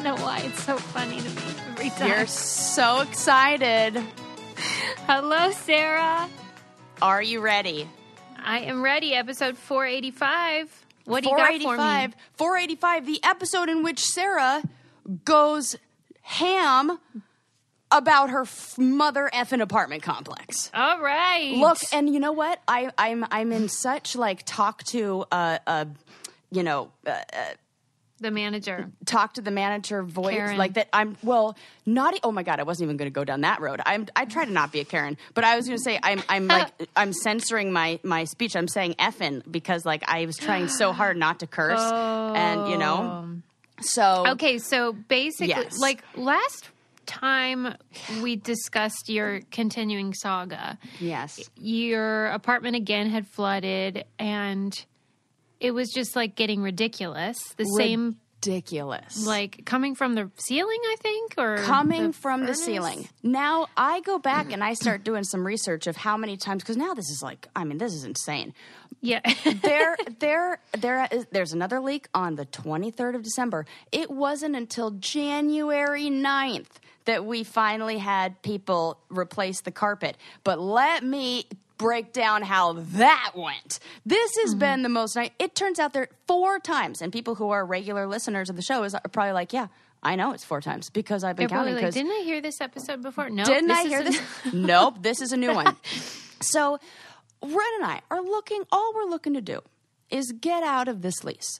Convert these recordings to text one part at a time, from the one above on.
know why. It's so funny to me every time. You're so excited. Hello, Sarah. Are you ready? I am ready. Episode 485. What do you got for me? 485, the episode in which Sarah goes ham about her mother effing apartment complex. All right. Look, and you know what? I'm in such talk to the manager. Talk to the manager voice Karen. like that. Oh my God, I wasn't even going to go down that road. I try to not be a Karen, but I was going to say I'm censoring my speech. I'm saying effing because I was trying so hard not to curse, and so okay. So basically, yes. last time we discussed your continuing saga. Yes, your apartment again had flooded and. It was just getting ridiculous. Ridiculous. Coming from the ceiling, I think, or coming from furnace? the ceiling. Now I go back and I start doing some research of how many times, because now this is this is insane. Yeah. There's another leak on the 23rd of December. It wasn't until January 9th that we finally had people replace the carpet. But let me break down how that went. This has been the most night. It turns out there 4 times, and people who are regular listeners of the show are probably like, yeah, I know it's 4 times because I've been counting. Didn't I hear this episode before? No. Didn't I hear this? Nope, this is a new one. So Ren and I are all we're looking to do is get out of this lease.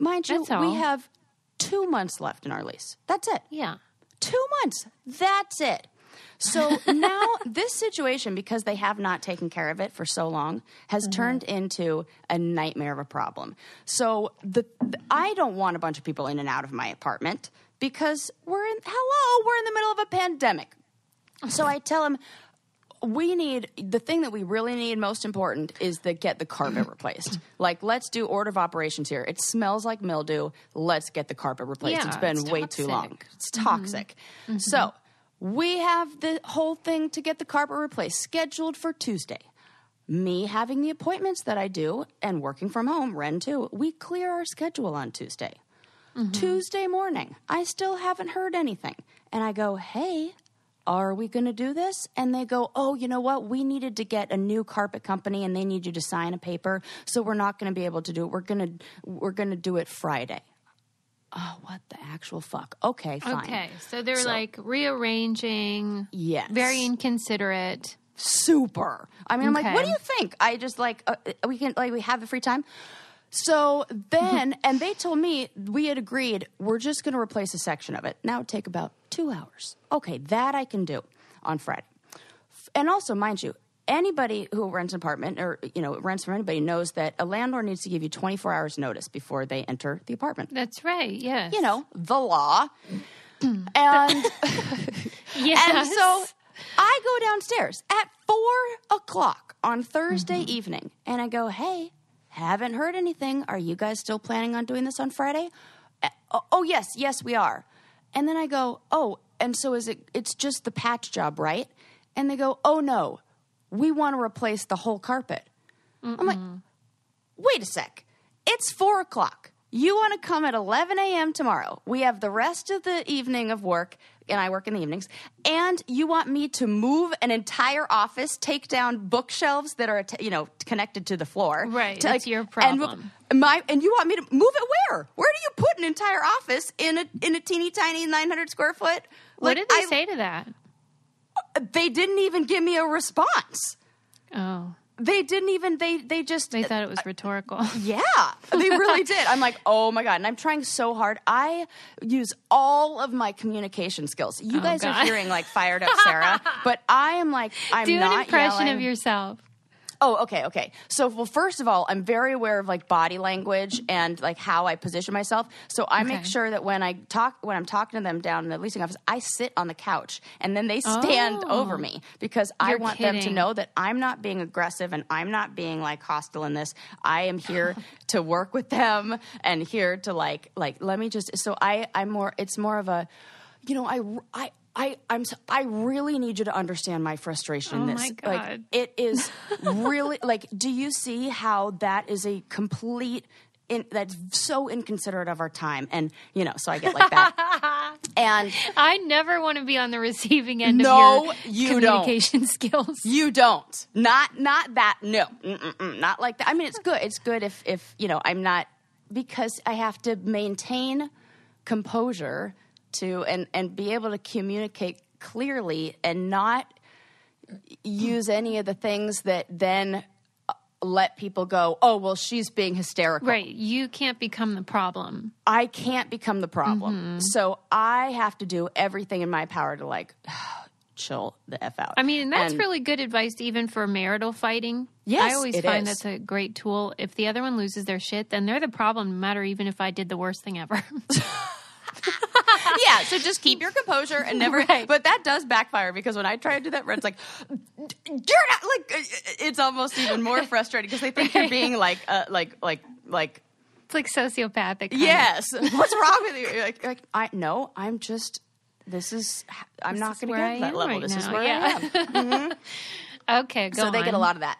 Mind you, we have 2 months left in our lease. That's it. Yeah. 2 months. That's it. So now this situation, because they have not taken care of it for so long, has turned into a nightmare of a problem. So I don't want a bunch of people in and out of my apartment because we're in the middle of a pandemic. So I tell them the thing that we really need most important is to get the carpet replaced. Let's do order of operations here. It smells like mildew. Let's get the carpet replaced. Yeah, it's been way too long. It's toxic. So we have the whole thing to get the carpet replaced scheduled for Tuesday. Me having the appointments that I do and working from home, Ren too, we clear our schedule on Tuesday. Tuesday morning, I still haven't heard anything. And I go, hey, are we going to do this? And they go, oh, you know what? We needed to get a new carpet company and they need you to sign a paper. So we're not going to be able to do it. We're going to do it Friday. Oh, what the actual fuck? Okay, fine. Okay, so they're rearranging. Yes. Very inconsiderate. Super. I'm like, what do you think? I just we have the free time. So then, and they told me we had agreed we're just going to replace a section of it. Now it'd take about 2 hours. Okay, that I can do on Friday. And also, mind you, anybody who rents an apartment or, rents from anybody knows that a landlord needs to give you 24 hours notice before they enter the apartment. That's right, yes. The law. And, yes. And so I go downstairs at 4:00 on Thursday evening and I go, hey, haven't heard anything. Are you guys still planning on doing this on Friday? Oh, yes, we are. And then I go, oh, and so it's just the patch job, right? And they go, oh, no. We want to replace the whole carpet. I'm like, wait a sec. It's 4:00. You want to come at 11 a.m. tomorrow. We have the rest of the evening of work, and I work in the evenings, and you want me to move an entire office, take down bookshelves that are, connected to the floor. Right, that's your problem. And you want me to move it where? Where do you put an entire office in a teeny tiny 900 square foot? What did they say to that? They didn't even give me a response. Oh. They didn't even, they just... They thought it was rhetorical. Yeah, they really did. I'm like, oh my God. And I'm trying so hard. I use all of my communication skills. You guys are hearing fired up Sarah, but I am I'm not Do an impression yelling. of yourself. Oh, okay. So, well, first of all, I'm very aware of body language and how I position myself. So I make sure that when I'm talking to them down in the leasing office, I sit on the couch and then they stand over me because I want them to know that I'm not being aggressive and I'm not being hostile in this. I am here to work with them and here to let me just. So I'm more. It's more of a, I really need you to understand my frustration in this. Oh my God. It is really do you see how that is a complete that's so inconsiderate of our time? And so I get like that. And I never want to be on the receiving end no, of your communication skills. You don't. Not that. No, not like that. I mean, it's good. It's good if I'm not, because I have to maintain composure to and be able to communicate clearly and not use any of the things that then let people go, oh, well, she's being hysterical. Right. You can't become the problem. I can't become the problem. So I have to do everything in my power to like chill the F out. I mean, that's really good advice even for marital fighting. Yes, I always find that's a great tool. If the other one loses their shit, then they're the problem, no matter even if I did the worst thing ever. Yeah, so just keep your composure and never. Right. But that does backfire, because when I try to do that, Red's like, "You're not like." It's almost even more frustrating because they think you're being like. It's like sociopathic. Yes. What's wrong with you? I'm just. I'm not going to get to that level. This is where I am. Mm-hmm. Okay, go on. So they get a lot of that.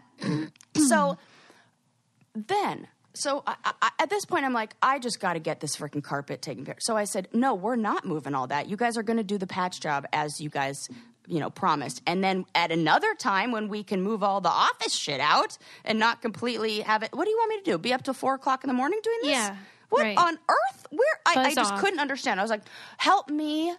So at this point, I'm like, I just got to get this freaking carpet taken care of. So I said, no, we're not moving all that. You guys are going to do the patch job as you guys, promised. And then at another time when we can move all the office shit out and not completely have it. What do you want me to do? Be up till 4 o'clock in the morning doing this? Yeah. What right. on earth? I just off. couldn't understand. I was like, help me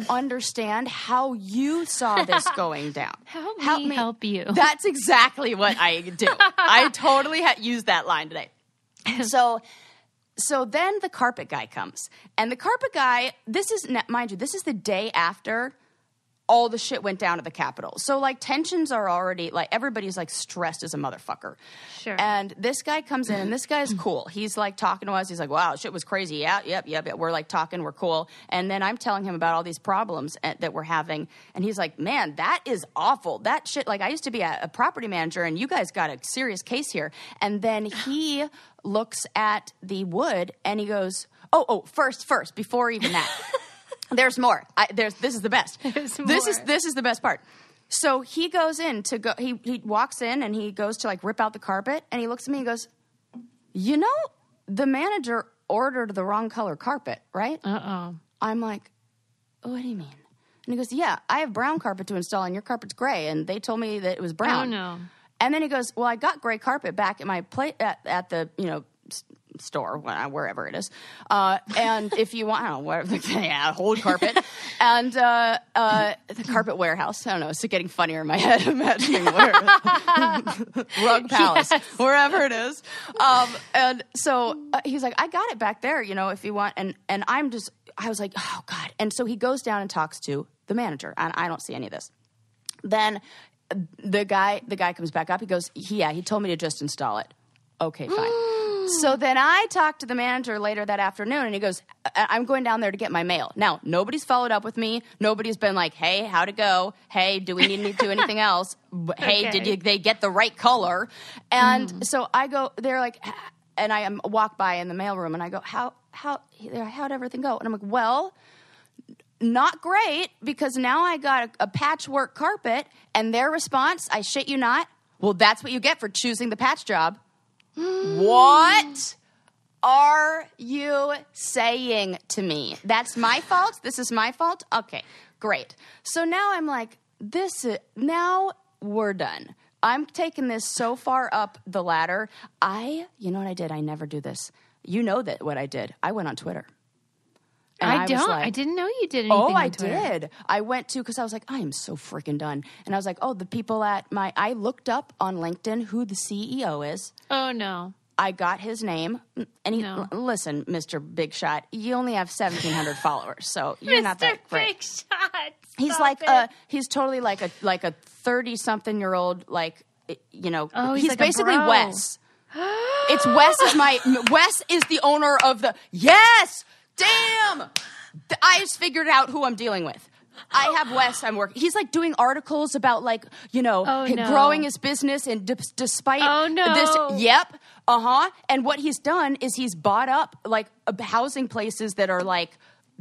understand how you saw this going down. Help me help you. That's exactly what I do. I totally used that line today. So then the carpet guy comes. And the carpet guy, mind you, this is the day after all the shit went down at the Capitol. So, like, tensions are already, like, everybody's, like, stressed as a motherfucker. Sure. And this guy comes in, and this guy's cool. He's, like, talking to us. He's like, wow, shit was crazy. Yeah, yep. We're, like, talking. We're cool. And then I'm telling him about all these problems that we're having. And he's like, man, that is awful. That shit, like, I used to be a property manager, and you guys got a serious case here. And then he looks at the wood, and he goes, first, before even that. There's more. This is the best. This is the best part. So he goes in to go. He walks in and he goes to like rip out the carpet, and he looks at me and goes, the manager ordered the wrong color carpet, right? I'm like, what do you mean? And he goes, yeah, I have brown carpet to install, and your carpet's gray, and they told me that it was brown. Oh no. And then he goes, well, I got gray carpet back at my at the store, wherever it is, and if you want, I don't know, whatever, hold carpet, and the carpet warehouse. I don't know. It's getting funnier in my head, imagining Rug Palace, wherever it is. And so he's like, I got it back there, if you want. And I was like, oh God. And so he goes down and talks to the manager, and I don't see any of this. Then the guy comes back up. He goes, he told me to just install it. Okay, fine. So then I talked to the manager later that afternoon, and he goes, I'm going down there to get my mail. Now, nobody's followed up with me. Nobody's been like, hey, how'd it go? Hey, do we need to do anything else? Hey, okay. did they get the right color? And so I go, they're like, and I walk by in the mailroom, and I go, how'd everything go? And I'm like, well, not great, because now I got a patchwork carpet, and their response, I shit you not, well, that's what you get for choosing the patch job. What are you saying to me? That's my fault? This is my fault? Okay, great. So now I'm like, now we're done. I'm taking this so far up the ladder. You know what I did? I never do this. You know that what I did. I went on Twitter. And I didn't know you did anything on Twitter. Oh, I did. I went to, because I was like, I am so freaking done. And I was like, the people I looked up on LinkedIn who the CEO is. Oh, no. I got his name. And listen, Mr. Big Shot, you only have 1,700 follers, so you're not that great. Mr. Big Shot. He's like, he's totally like a 30-something-year-old, he's like basically a bro. Wes. Wes is the owner of yes! Damn! I just figured out who I'm dealing with. I have Wes. I'm working. He's like doing articles about growing his business, and despite this. Yep. And what he's done is he's bought up like housing places that are like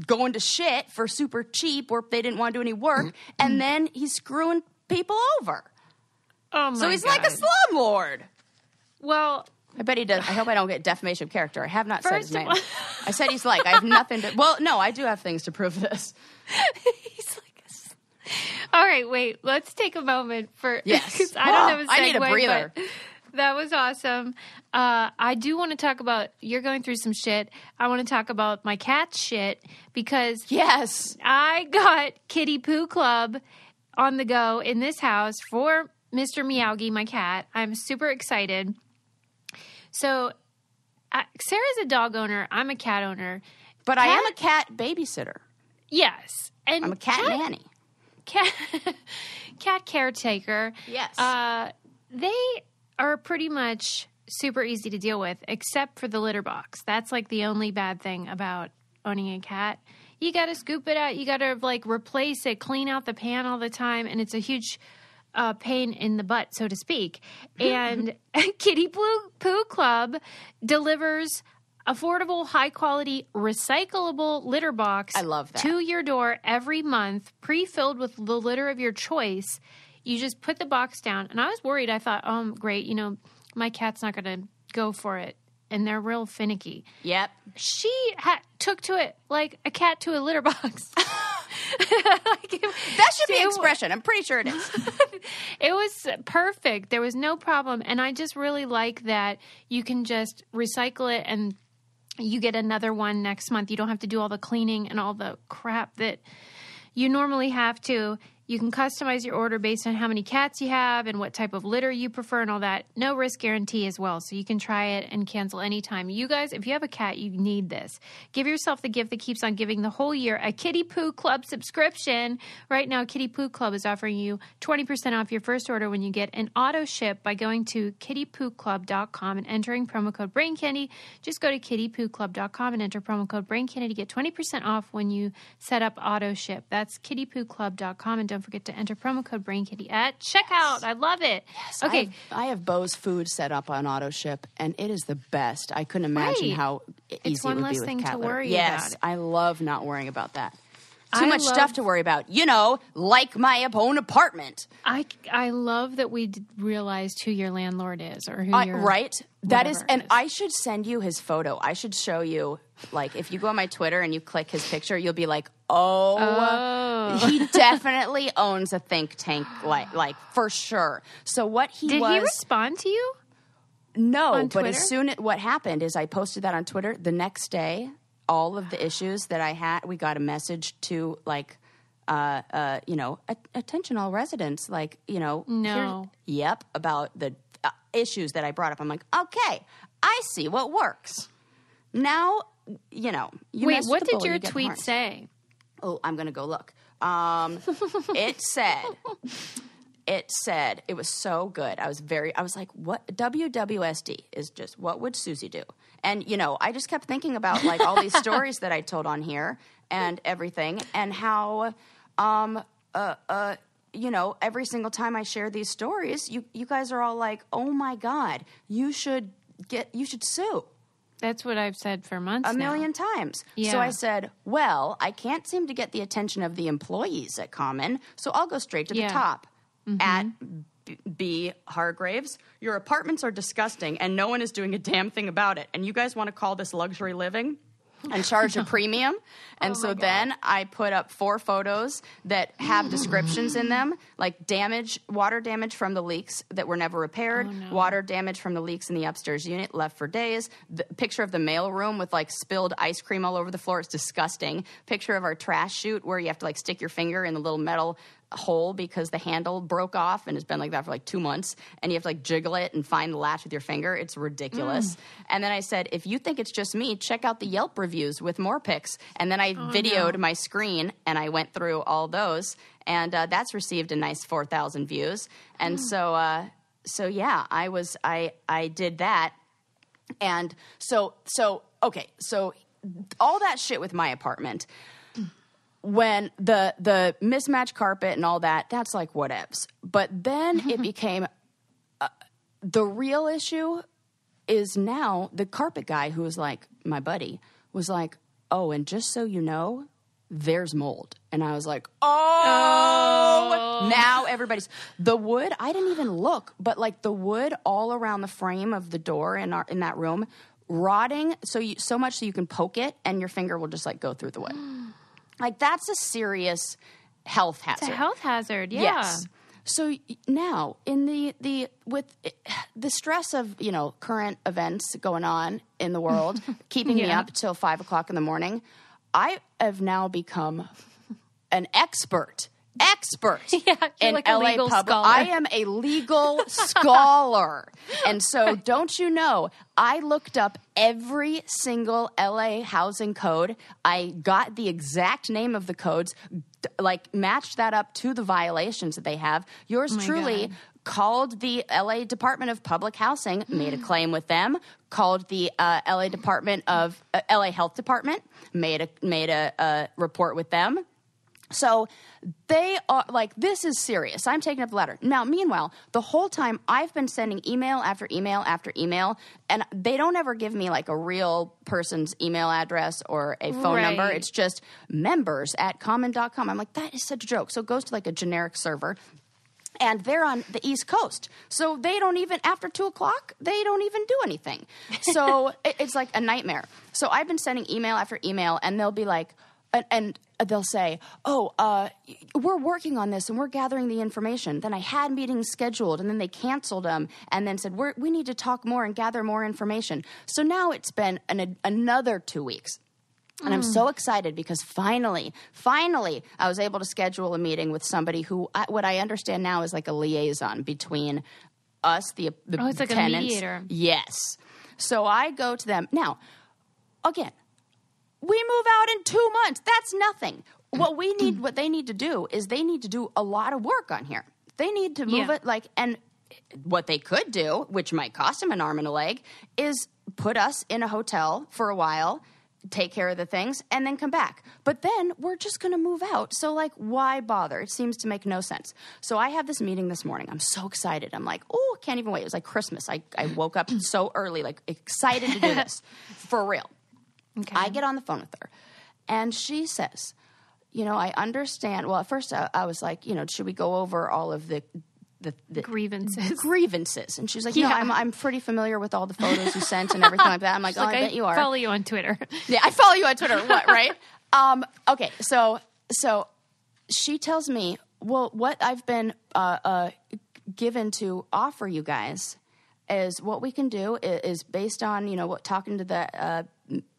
going to shit for super cheap, or if they didn't want to do any work, and then he's screwing people over. Oh my God. So he's like a slumlord. Well, I bet he does. I hope I don't get defamation of character. I have not said his name. all- I said he's like. I have nothing to. Well, no, I do have things to prove this. He's like, all right, wait. Let's take a moment for. Yes. 'Cause I don't have a segue, I need a breather. but that was awesome. I do want to talk about. You're going through some shit. I want to talk about my cat's shit because Yes. I got Kitty Poo Club on the go in this house for Mr. Meowgie, my cat. I'm super excited. So, Sarah's a dog owner. I'm a cat owner. But I am a cat babysitter. Yes. And I'm a cat nanny. Cat caretaker. Yes. They are pretty much super easy to deal with, except for the litter box. That's like the only bad thing about owning a cat. You got to scoop it out. You got to like replace it, clean out the pan all the time, and it's a huge pain in the butt, so to speak. And Kitty Poo Club delivers affordable, high-quality, recyclable litter box. I love that. To your door every month, pre-filled with the litter of your choice. You just put the box down. And I was worried. I thought, oh, great, my cat's not going to go for it. And they're real finicky. Yep. She took to it like a cat to a litter box. That should be expression. I'm pretty sure it is. It was perfect. There was no problem. And I just really like that you can just recycle it and you get another one next month. You don't have to do all the cleaning and all the crap that you normally have to. You can customize your order based on how many cats you have and what type of litter you prefer and all that. No risk guarantee as well, so you can try it and cancel anytime. You guys, if you have a cat, you need this. Give yourself the gift that keeps on giving the whole year, a Kitty Poo Club subscription. Right now, Kitty Poo Club is offering you 20% off your first order when you get an auto ship by going to kittypooclub.com and entering promo code BrainCandy. Just go to kittypooclub.com and enter promo code BrainCandy to get 20% off when you set up auto ship. That's kittypooclub.com, and don't forget to enter promo code BrainCandy at checkout. I love it. Yes, Okay. I have Bo's food set up on auto ship, and it is the best. I couldn't imagine Right. how easy one it would less be with thing cat to litter. worry Yes, about. I love not worrying about that. Too I much love- stuff to worry about. Like my own apartment. I love that we realized who your landlord is or who your Right? That is, whatever and is. I should send you his photo. I should show you, like, if you go on my Twitter and you click his picture, you'll be like, he definitely owns a think tank, like for sure. So what he Did was... he respond to you? No, on but Twitter? What happened is I posted that on Twitter. The next day, all of the issues that I had, we got a message to like, attention all residents, like, No. yep, about the issues that I brought up. I'm like, okay, I see what works. Now, you Wait, mess what with the did bull, your you get tweet harmed. say? Oh, I'm going to go look. It said, it was so good. I was like, what? WWSD is just, what would Susie do? And, I just kept thinking about like all these stories that I told on here and everything, and how, every single time I share these stories, you guys are all like, oh my God, you should sue. That's what I've said for months A now. million times. Yeah. So I said, well, I can't seem to get the attention of the employees at Common, so I'll go straight to the Yeah. top. At B. Hargraves, your apartments are disgusting and no one is doing a damn thing about it. And you guys want to call this luxury living and charge a premium? And so then I put up 4 photos that have descriptions in them, like water damage from the leaks that were never repaired, water damage from the leaks in the upstairs unit left for days, the picture of the mail room with like spilled ice cream all over the floor. It's disgusting. Picture of our trash chute where you have to like stick your finger in the little metal hole because the handle broke off and it's been like that for like 2 months, and you have to like jiggle it and find the latch with your finger. It's ridiculous. And then I said, if you think it's just me, check out the Yelp reviews with more pics. And then I videoed my screen and I went through all those, and that's received a nice 4,000 views. And so yeah, I did that. And so all that shit with my apartment, when the mismatched carpet and all that, that's like whatevs. But then it became the real issue is now the carpet guy, who was like my buddy, was like, oh, and just so you know, there's mold. And I was like, oh, now everybody's, the wood, I didn't even look, but like the wood all around the frame of the door in that room, rotting so much so you can poke it and your finger will just like go through the wood. Like that's a serious health hazard. It's a health hazard, yeah. Yes. So now in with the stress of, current events going on in the world, keeping me up till 5 o'clock in the morning, I have now become an expert in like a LA legal public. scholar. I am a legal scholar. And so don't you know, I looked up every single LA housing code. I got the exact name of the codes, like matched that up to the violations that they have. Yours truly called the LA Department of Public Housing, made a claim with them, called the LA Department of LA Health Department, made a report with them. So they are like, this is serious. I'm taking up the ladder. Now, meanwhile, the whole time I've been sending email after email after email, and they don't ever give me like a real person's email address or a phone number. It's just members@common.com. I'm like, that is such a joke. So it goes to like a generic server. And they're on the East Coast. So they don't even, after 2 o'clock, they don't even do anything. So it's like a nightmare. So I've been sending email after email, and they'll be like, and they'll say, we're working on this and we're gathering the information. Then I had meetings scheduled and then they canceled them and then said, we need to talk more and gather more information. So now it's been another 2 weeks. And I'm so excited because finally, I was able to schedule a meeting with somebody who, what I understand now is like a liaison between us, the it's like tenants. a mediator. Yes. So I go to them. Now, again, we move out in 2 months. That's nothing. What they need to do is they need to do a lot of work on here. They need to move it and what they could do, which might cost them an arm and a leg, is put us in a hotel for a while, take care of the things, and then come back. But then we're just going to move out. So, like, why bother? It seems to make no sense. So I have this meeting this morning. I'm so excited. I'm like, oh, can't even wait. It was like Christmas. I woke up so early, like, excited to do this. For real. Okay. I get on the phone with her, and she says, I understand. Well, at first I was like, should we go over all of the grievances? And she's like, no, I'm pretty familiar with all the photos you sent and everything like that. I'm like, I bet you are. I follow you on Twitter. Yeah, I follow you on Twitter. What, right? Okay, so she tells me, well, what I've been given to offer you guys is what we can do is based on, talking to the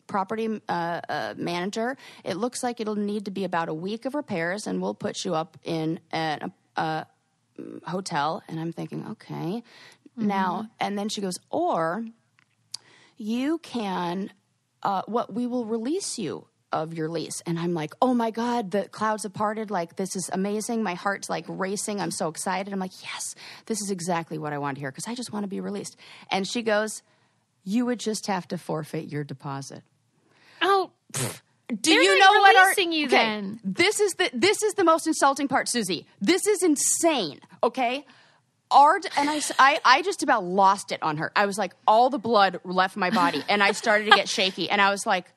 property manager. It looks like it'll need to be about a week of repairs, and we'll put you up in a hotel. And I'm thinking, okay. Now, and then she goes, or you can, we will release you of your lease. And I'm like, oh my God, the clouds have parted. Like, this is amazing. My heart's like racing. I'm so excited. I'm like, yes, this is exactly what I want to hear, because I just want to be released. And she goes, you would just have to forfeit your deposit. Oh, do you know what releasing you then? This is the most insulting part, Susie. This is insane. Okay. I just about lost it on her. I was like, all the blood left my body, and I started to get shaky, and I was like,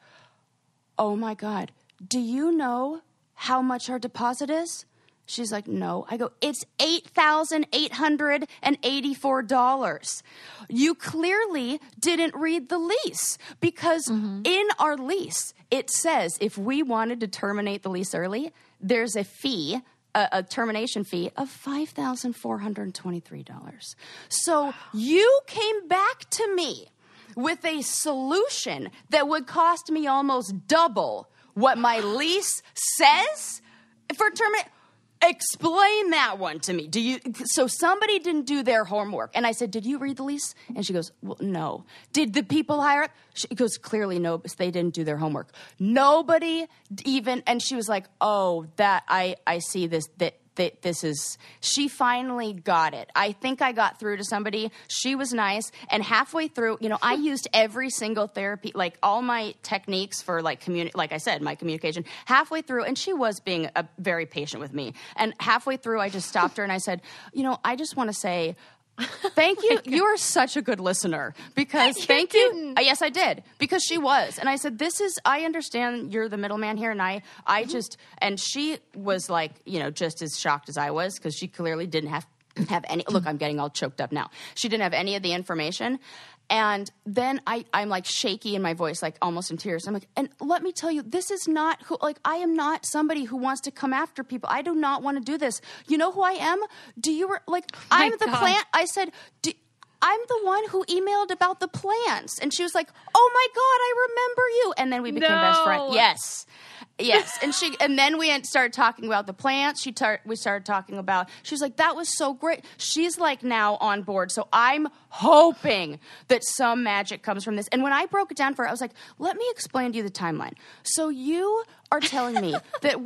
oh my God, do you know how much our deposit is? She's like, no. I go, it's $8,884. You clearly didn't read the lease, because in our lease, it says if we wanted to terminate the lease early, there's a fee, a termination fee of $5,423. So you came back to me with a solution that would cost me almost double what my lease says for terminate. Explain that one to me. So somebody didn't do their homework. And I said, did you read the lease? And she goes, well, no. Did the people hire it? She goes, clearly no, because they didn't do their homework. Nobody even, and she was like, oh, that I see this, that this is, she finally got it. I think I got through to somebody. She was nice. And halfway through, I used every single therapy, like all my techniques for like I said, my communication. Halfway through, and she was being very patient with me. And halfway through, I just stopped her and I said, I just want to say, Thank you. You are such a good listener because thank you. Yes, I did because she was. And I said, I understand you're the middleman here. And I just, and she was like, just as shocked as I was because she clearly didn't have any, look, I'm getting all choked up now. She didn't have any of the information. And then I'm like shaky in my voice, like almost in tears. I'm like, and let me tell you, this is not who, like, I am not somebody who wants to come after people. I do not want to do this. You know who I am? I'm the plant. I said, I'm the one who emailed about the plants. And she was like, oh my God, I remember you. And then we became best friends. Yes. And then we started talking about the plants. We started talking about, she was like, that was so great. She's like now on board. So I'm hoping that some magic comes from this. And when I broke it down for her, I was like, let me explain to you the timeline. So you are telling me that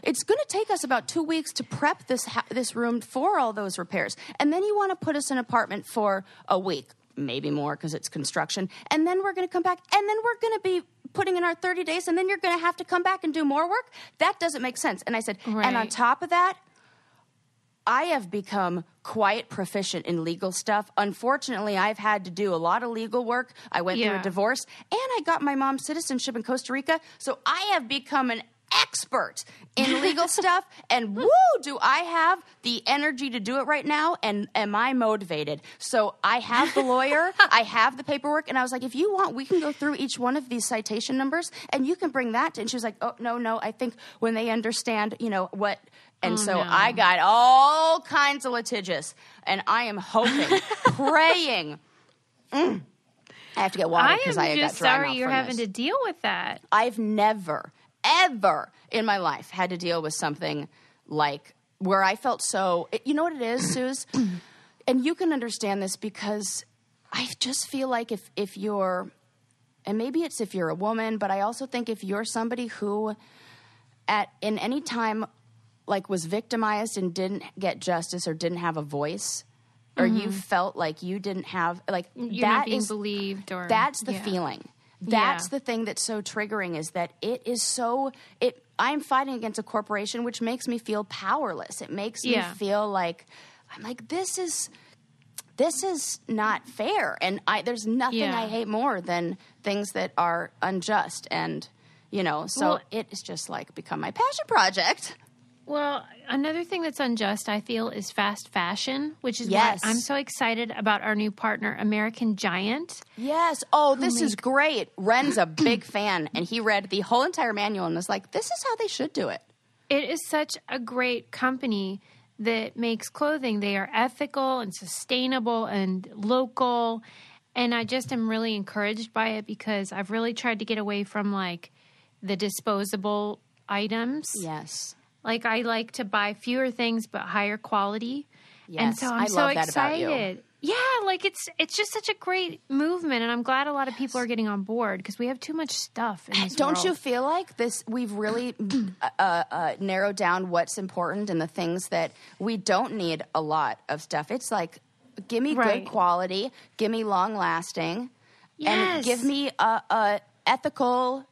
it's going to take us about 2 weeks to prep this room for all those repairs. And then you want to put us in an apartment for a week, maybe more because it's construction. And then we're going to come back and then we're going to be putting in our 30 days and then you're going to have to come back and do more work. That doesn't make sense. And I said, And on top of that, I have become quite proficient in legal stuff. Unfortunately, I've had to do a lot of legal work. I went through a divorce and I got my mom's citizenship in Costa Rica. So I have become an expert in legal stuff. And woo, do I have the energy to do it right now? And am I motivated? So I have the lawyer, I have the paperwork. And I was like, if you want, we can go through each one of these citation numbers and you can bring that to. And she was like, oh, no. I think when they understand, what. And I got all kinds of litigious. And I am hoping, praying. I have to get water because I got dry mouth. I'm just sorry you're having to deal with that. I've never, ever in my life had to deal with something like where I felt so, you know what it is, Suze? And you can understand this because I just feel like if you're, and maybe it's if you're a woman, but I also think if you're somebody who in any time like was victimized and didn't get justice or didn't have a voice, or you felt like you didn't have, like, you're not being believed, or that's the feeling. That's the thing that's so triggering, is that it is so, I'm fighting against a corporation, which makes me feel powerless. It makes me feel like, I'm like, this is not fair. And there's nothing I hate more than things that are unjust. And, it's just like become my passion project. Well, another thing that's unjust, I feel, is fast fashion, which is why I'm so excited about our new partner, American Giant. Yes. Oh, this is great. Ren's a big fan, and he read the whole entire manual and was like, this is how they should do it. It is such a great company that makes clothing. They are ethical and sustainable and local, and I just am really encouraged by it because I've really tried to get away from, like, the disposable items. Yes. Like, I like to buy fewer things but higher quality. Yes, and so I'm so excited. That about you. Yeah, like it's just such a great movement, and I'm glad a lot of people are getting on board because we have too much stuff in this Don't world. you feel like this? We've really narrowed down what's important and the things that we don't need a lot of stuff. It's like, give me good quality, give me long lasting, and give me a ethical.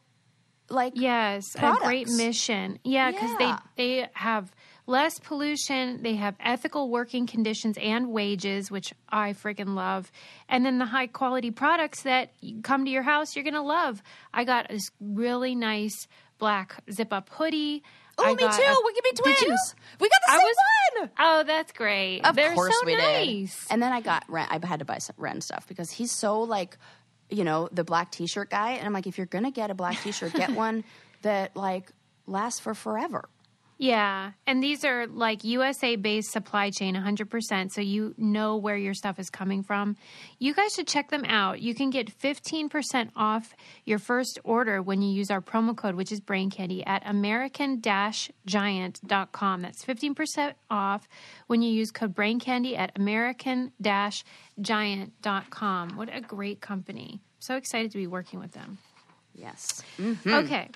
Products. A great mission. Yeah, because they have less pollution, they have ethical working conditions and wages, which I freaking love, and then the high quality products that come to your house you're going to love. I got this really nice black zip-up hoodie. Oh, me too. We could be twins. Did you? We got the same one. Oh, that's great. They're course so we nice. Did. And then I had to buy some Ren stuff because he's so like, the black T-shirt guy. And I'm like, if you're going to get a black T-shirt, get one that, like, lasts for forever. Yeah. And these are, like, USA-based supply chain, 100%, so you know where your stuff is coming from. You guys should check them out. You can get 15% off your first order when you use our promo code, which is Brain Candy, at american-giant.com. That's 15% off when you use code Brain Candy at american-giant.com. What a great company. So excited to be working with them. Yes. Mm-hmm. Okay.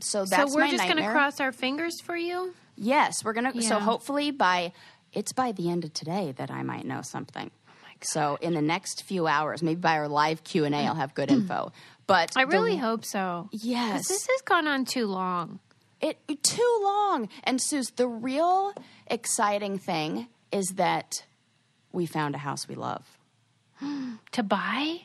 So that's we're my just going to nightmare. cross our fingers for you? Yes, we're going to. Yeah. So hopefully by the end of today that I might know something. Oh my God. So in the next few hours, maybe by our live Q&A, I'll have good info. But I really hope so. Yes. Because this has gone on too long. Too long. And Suze, the real exciting thing is that we found a house we love. To buy?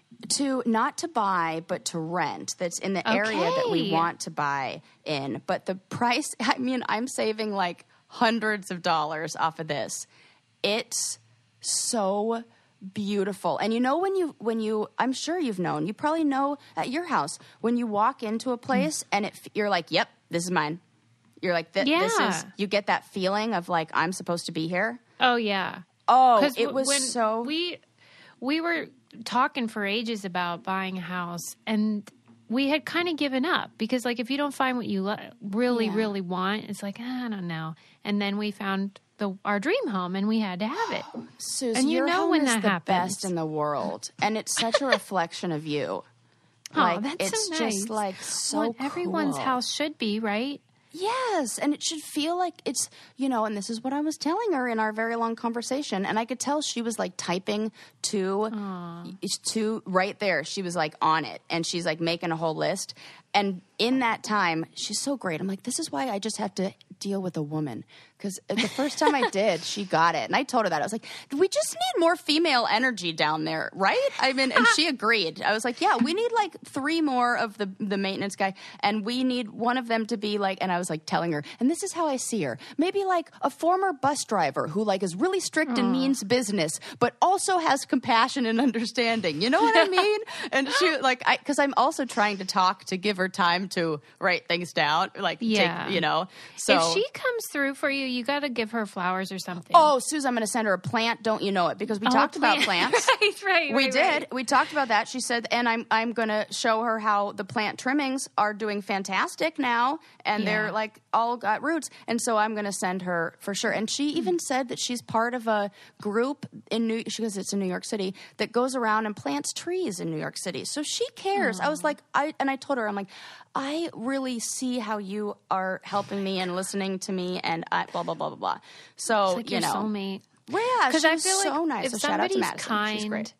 Not to buy, but to rent. That's in the area that we want to buy in. But the price, I mean, I'm saving like hundreds of dollars off of this. It's so beautiful. And you know, when you, I'm sure you've known, you probably know at your house, when you walk into a place and you're like, yep, this is mine. You're like, this is, you get that feeling of like, I'm supposed to be here. Oh, yeah. Oh, it was so. We were talking for ages about buying a house, and we had kind of given up because, like, if you don't find what you really want, it's like, I don't know. And then we found our dream home, and we had to have it. Susie, and your home when is that the happens. best in the world, and it's such a reflection of you. Like, that's it's so nice. Just like so what everyone's cool. house should be, right? Yes, and it should feel like it's, you know, and this is what I was telling her in our very long conversation, and I could tell she was like typing to right there. She was like on it, and she's like making a whole list. And in that time, she's so great. I'm like, this is why I just have to deal with a woman. Because the first time I did, she got it. And I told her that. I was like, we just need more female energy down there, right? I mean, and she agreed. I was like, yeah, we need like 3 more of the maintenance guy. And we need one of them to be like, and I was like telling her, and this is how I see her. Maybe like a former bus driver who like is really strict and means business, but also has compassion and understanding. You know what I mean? And she like, because I'm also trying to talk to give her time to write things down. Like, take, you know. So if she comes through for you, you got to give her flowers or something. Oh, Suze, I'm going to send her a plant. Don't you know it? Because we talked about plants. right. We did. We talked about that. She said, and I'm going to show her how the plant trimmings are doing fantastic now, and they're like all got roots. And so I'm going to send her for sure. And she even said that she's part of a group because it's in New York City, that goes around and plants trees in New York City. So she cares. I was like, I told her, I'm like, I really see how you are helping me and listening to me, and blah, blah, blah, blah, blah. So, it's like you your know. soulmate. Well, yeah, because I feel so like nice. if So shout out to somebody's Madison. kind, she's great.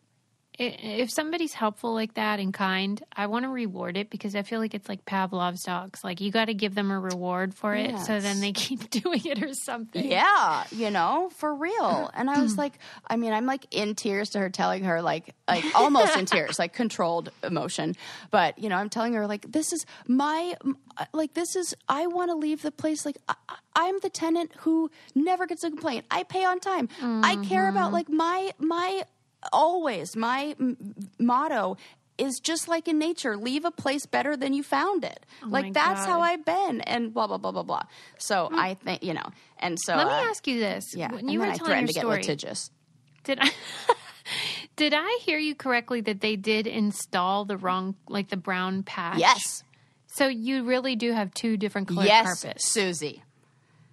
If somebody's helpful like that and kind, I want to reward it because I feel like it's like Pavlov's dogs. Like, you got to give them a reward for it so then they keep doing it or something. Yeah, you know, for real. And I was like, I mean, I'm like in tears to her, telling her like almost in tears, like controlled emotion. But, you know, I'm telling her like, this is I want to leave the place. Like, I'm the tenant who never gets a complaint. I pay on time. I care about like my motto is just like in nature, leave a place better than you found it. Like, that's how I've been, and blah, blah, blah, blah, blah. So I think, you know, and so. Let me ask you this. Yeah. When and you then were I telling threatened to your get story, litigious. Did I hear you correctly that they did install the wrong, like the brown patch? Yes. So you really do have 2 different colored Yes, carpets. Susie.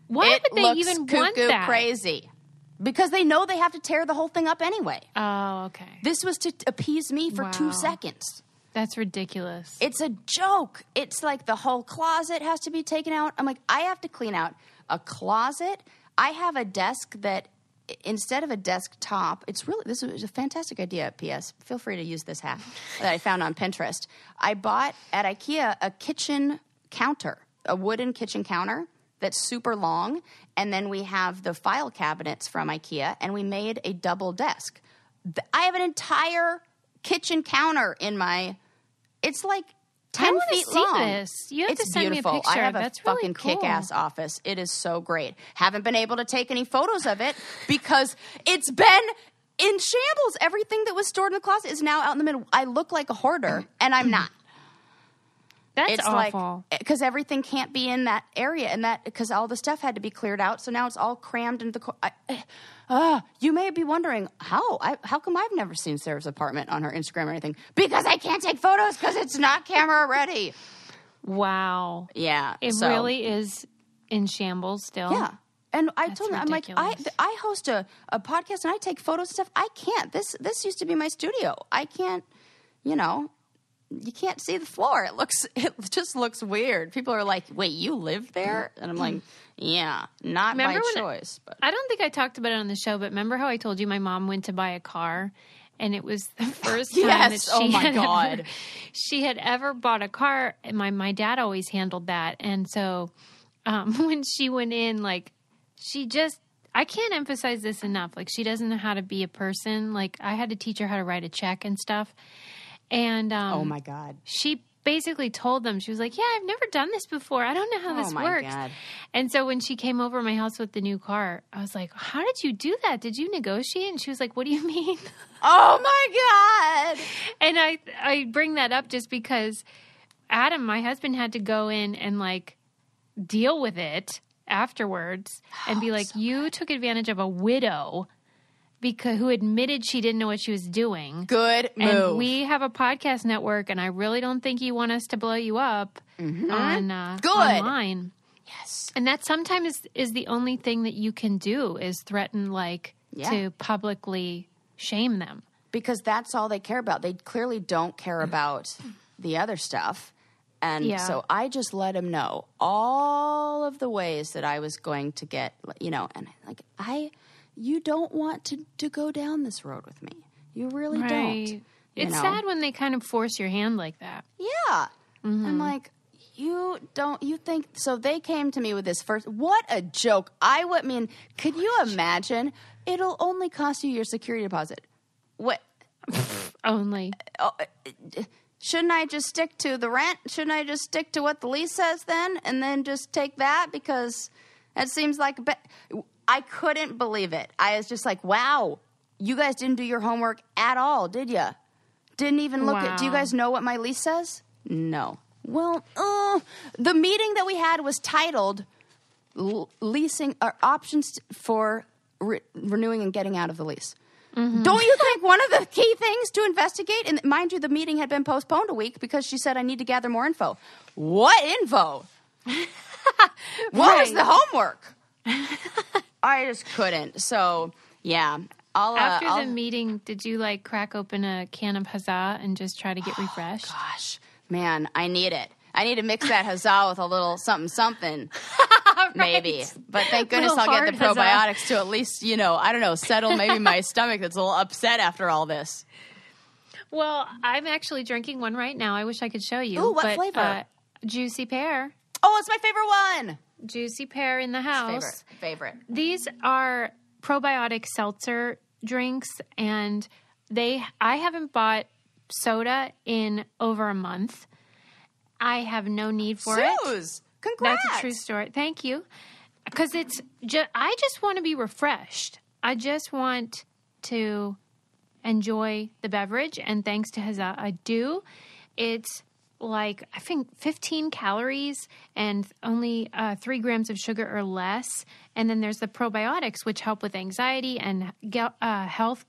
Why would they looks even cuckoo want that? crazy. Because they know they have to tear the whole thing up anyway. Oh, okay. This was to appease me for 2 seconds. That's ridiculous. It's a joke. It's like the whole closet has to be taken out. I'm like, I have to clean out a closet. I have a desk that, instead of a desktop, this was a fantastic idea, P.S. Feel free to use this hack that I found on Pinterest. I bought at IKEA a kitchen counter, a wooden kitchen counter that's super long, and then we have the file cabinets from IKEA, and we made a double desk. I have an entire kitchen counter in my. It's like 10 feet long. This. You have to send beautiful. me a picture. I have That's a really fucking cool. kick-ass office. It is so great. Haven't been able to take any photos of it because it's been in shambles. Everything that was stored in the closet is now out in the middle. I look like a hoarder, and I'm not. That's awful. Because everything can't be in that area, and because all the stuff had to be cleared out, so now it's all crammed into the. You may be wondering how come I've never seen Sarah's apartment on her Instagram or anything? Because I can't take photos because it's not camera ready. Wow. Yeah, it really is in shambles still. Yeah. And I told him, ridiculous. I'm like, I host a podcast and I take photos and stuff. I can't. This used to be my studio. I can't, you know. You can't see the floor. It just looks weird. People are like, "Wait, you live there?" And I'm like, "Yeah, not by choice." But I don't think I talked about it on the show, but remember how I told you my mom went to buy a car, and it was the first time that she had ever bought a car. And my dad always handled that, and so when she went in, like, I can't emphasize this enough. Like, she doesn't know how to be a person. Like, I had to teach her how to write a check and stuff. And oh my God. She basically told them, she was like, yeah, I've never done this before. I don't know how this works. God. And so when she came over to my house with the new car, I was like, how did you do that? Did you negotiate? And she was like, what do you mean? Oh my God. And I bring that up just because Adam, my husband, had to go in and like deal with it afterwards and be like, you took advantage of a widow who admitted she didn't know what she was doing. Good move. And we have a podcast network, and I really don't think you want us to blow you up online. Yes. And that sometimes is the only thing that you can do is threaten, to publicly shame them. Because that's all they care about. They clearly don't care about the other stuff. And so I just let him know all of the ways that I was going to get, and you don't want to go down this road with me. You really don't. It's sad when they kind of force your hand like that. Yeah. Mm-hmm. I'm like, you think, so they came to me with this first, what a joke. Could you imagine? It'll only cost you your security deposit. What? Only. Shouldn't I just stick to the rent? Shouldn't I just stick to what the lease says then? And then just take that because it seems like I couldn't believe it. I was just like, wow, you guys didn't do your homework at all, did you? Didn't even look at, do you guys know what my lease says? No. Well, the meeting that we had was titled leasing or options for renewing and getting out of the lease. Mm-hmm. Don't you think one of the key things to investigate, and mind you, the meeting had been postponed a week because she said I need to gather more info. What info? What was the homework? I just couldn't. So, yeah. After the meeting, did you crack open a can of Huzzah and just try to get refreshed? Gosh, man, I need it. I need to mix that Huzzah with a little something, maybe. But thank goodness I'll get the probiotics to at least, settle maybe my stomach that's a little upset after all this. Well, I'm actually drinking one right now. I wish I could show you. Ooh, what flavor? Juicy pear. Oh, it's my favorite one. Juicy pear in the house. Favorite. These are probiotic seltzer drinks, and I haven't bought soda in over a month. I have no need for it. Suze, congrats. That's a true story. Thank you. Because I just want to be refreshed. I just want to enjoy the beverage, and thanks to Huzzah, I do. It's I think 15 calories and only 3 grams of sugar or less. And then there's the probiotics, which help with anxiety and health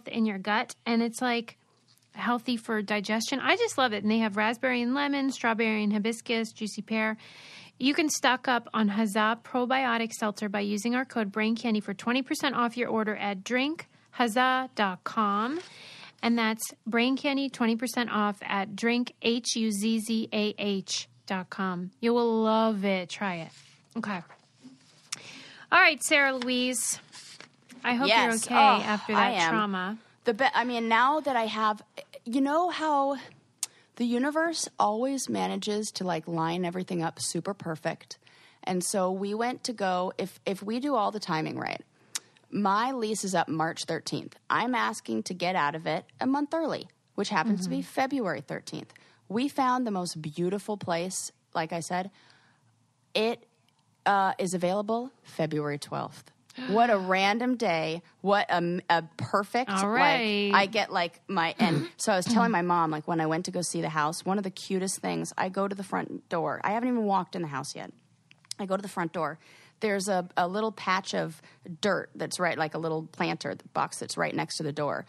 in your gut. And it's healthy for digestion. I just love it. And they have raspberry and lemon, strawberry and hibiscus, juicy pear. You can stock up on Huzzah Probiotic Seltzer by using our code BRAINCANDY for 20% off your order at drinkhuzzah.com. And that's Brain Candy, 20% off at drinkhuzzah.com. You will love it. Try it. Okay. All right, Sarah Louise. I hope you're okay after that trauma. Now that I have, you know how the universe always manages to line everything up super perfect. And so we went to go, if we do all the timing right, my lease is up March 13th. I'm asking to get out of it a month early, which happens to be February 13th. We found the most beautiful place, like I said. It is available February 12th. What a random day. What a perfect, all right. I get and so I was telling my mom, when I went to go see the house, one of the cutest things, I go to the front door. I haven't even walked in the house yet. I go to the front door. There's a little patch of dirt that's right, a little planter box that's right next to the door,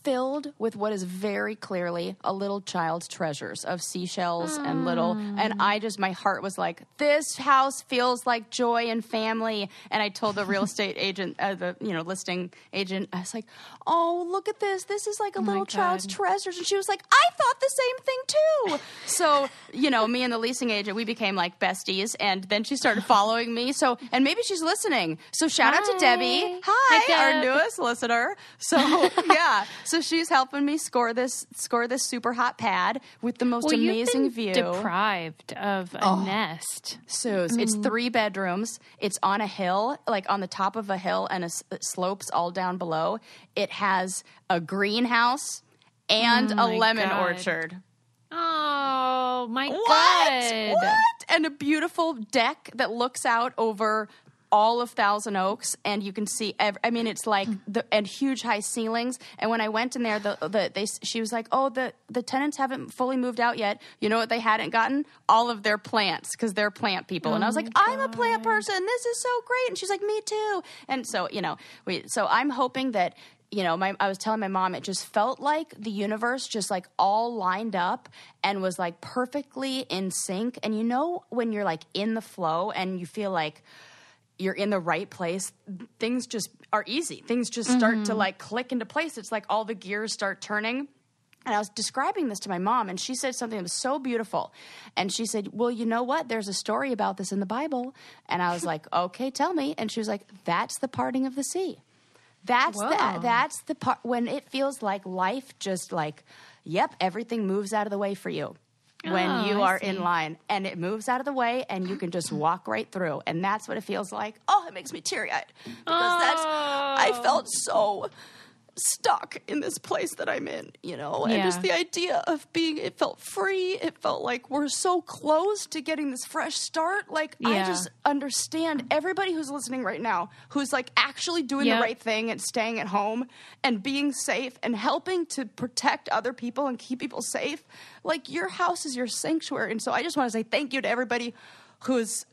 filled with what is very clearly a little child's treasures of seashells and my heart was like, this house feels like joy and family. And I told the real estate agent, listing agent, I was like, oh, look at this. This is like a little child's treasures. And she was like, I thought the same thing too. So, me and the leasing agent, we became besties. And then she started following me. So, and maybe she's listening. So shout out to Debbie. Hi, our newest listener. So yeah. Yeah. So she's helping me score this super hot pad with the most amazing view. Deprived of a nest. So it's 3 bedrooms. It's on a hill, like on the top of a hill, and it slopes all down below. It has a greenhouse and a lemon orchard. Oh my God. What? And a beautiful deck that looks out over all of Thousand Oaks, and you can see. It's like and huge high ceilings. And when I went in there, she was like, "Oh, the tenants haven't fully moved out yet. You know what they hadn't gotten? All of their plants, because they're plant people." And I was like, "I'm a plant person. This is so great." And she's like, "Me too." And so so I'm hoping that. I was telling my mom, it just felt like the universe just like all lined up and was like perfectly in sync. And when you're like in the flow and you feel like you're in the right place, things just are easy. Things just start to like click into place. It's like all the gears start turning. And I was describing this to my mom, and she said something that was so beautiful. And she said, "Well, you know what? There's a story about this in the Bible." And I was like, "Okay, tell me." And she was like, "That's the parting of the sea." That's the part when it feels like life just like, yep, everything moves out of the way for you when you are in line, and it moves out of the way and you can just walk right through. And that's what it feels like. Oh, it makes me teary-eyed because I felt so stuck in this place that I'm in, and just the idea of it felt free. It felt like we're so close to getting this fresh start. Like, I just understand everybody who's listening right now, who's like actually doing the right thing and staying at home and being safe and helping to protect other people and keep people safe. Like, your house is your sanctuary. And so I just want to say thank you to everybody who's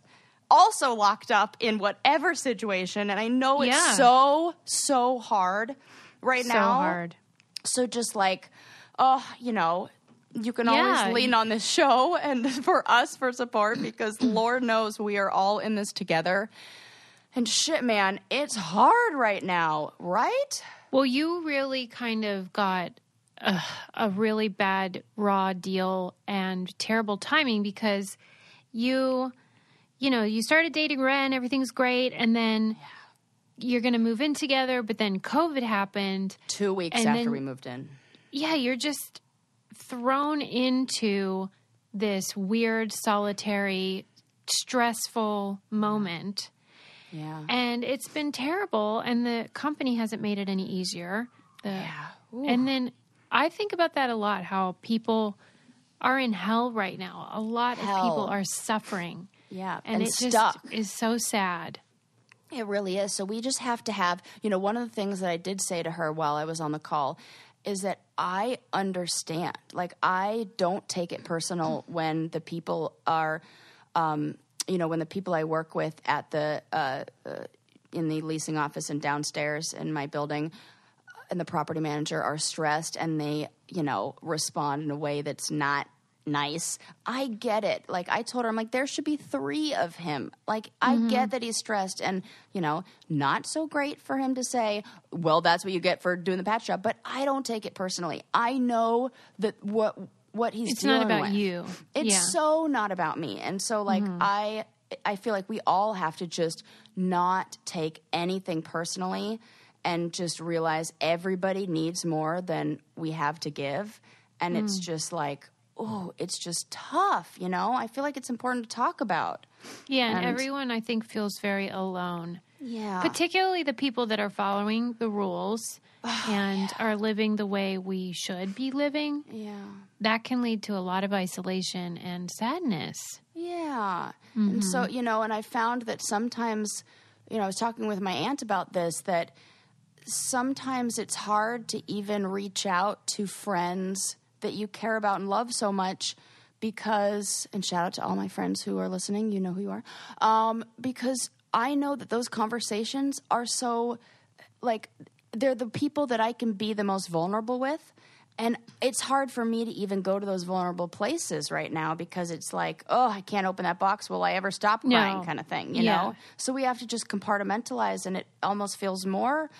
also locked up in whatever situation. And I know it's so hard right now. So hard. So just like, you can always lean on this show and for us for support, because Lord knows we are all in this together. And shit, man, it's hard right now, right? Well, you really kind of got a really bad raw deal and terrible timing, because you started dating Ren, everything's great, and then you're going to move in together, but then COVID happened. 2 weeks after we moved in. Yeah, you're just thrown into this weird, solitary, stressful moment. Yeah. And it's been terrible, and the company hasn't made it any easier. And then I think about that a lot, how people are in hell right now. A lot of people are suffering. Yeah, and it stuck. Just is so sad. It really is. So we just have to have, one of the things that I did say to her while I was on the call is that I understand. Like, I don't take it personal when the people are, when the people I work with at in the leasing office and downstairs in my building and the property manager are stressed and they, respond in a way that's not nice. I get it. Like, I told her, I'm like, there should be 3 of him. Like, I get that he's stressed and, not so great for him to say, well, that's what you get for doing the patch job. But I don't take it personally. I know that what he's dealing with. It's not about you. It's so not about me. And so, like, I feel like we all have to just not take anything personally and just realize everybody needs more than we have to give. And it's just like, oh, it's just tough, I feel like it's important to talk about. Yeah, and everyone, I think, feels very alone. Yeah. Particularly the people that are following the rules and are living the way we should be living. Yeah. That can lead to a lot of isolation and sadness. Yeah. And so, and I found that sometimes, I was talking with my aunt about this, that sometimes it's hard to even reach out to friends that you care about and love so much because, and shout out to all my friends who are listening, you know who you are, because I know that those conversations are so, like, they're the people that I can be the most vulnerable with. And it's hard for me to even go to those vulnerable places right now because it's like, oh, I can't open that box. Will I ever stop crying kind of thing, you know? So we have to just compartmentalize, and it almost feels more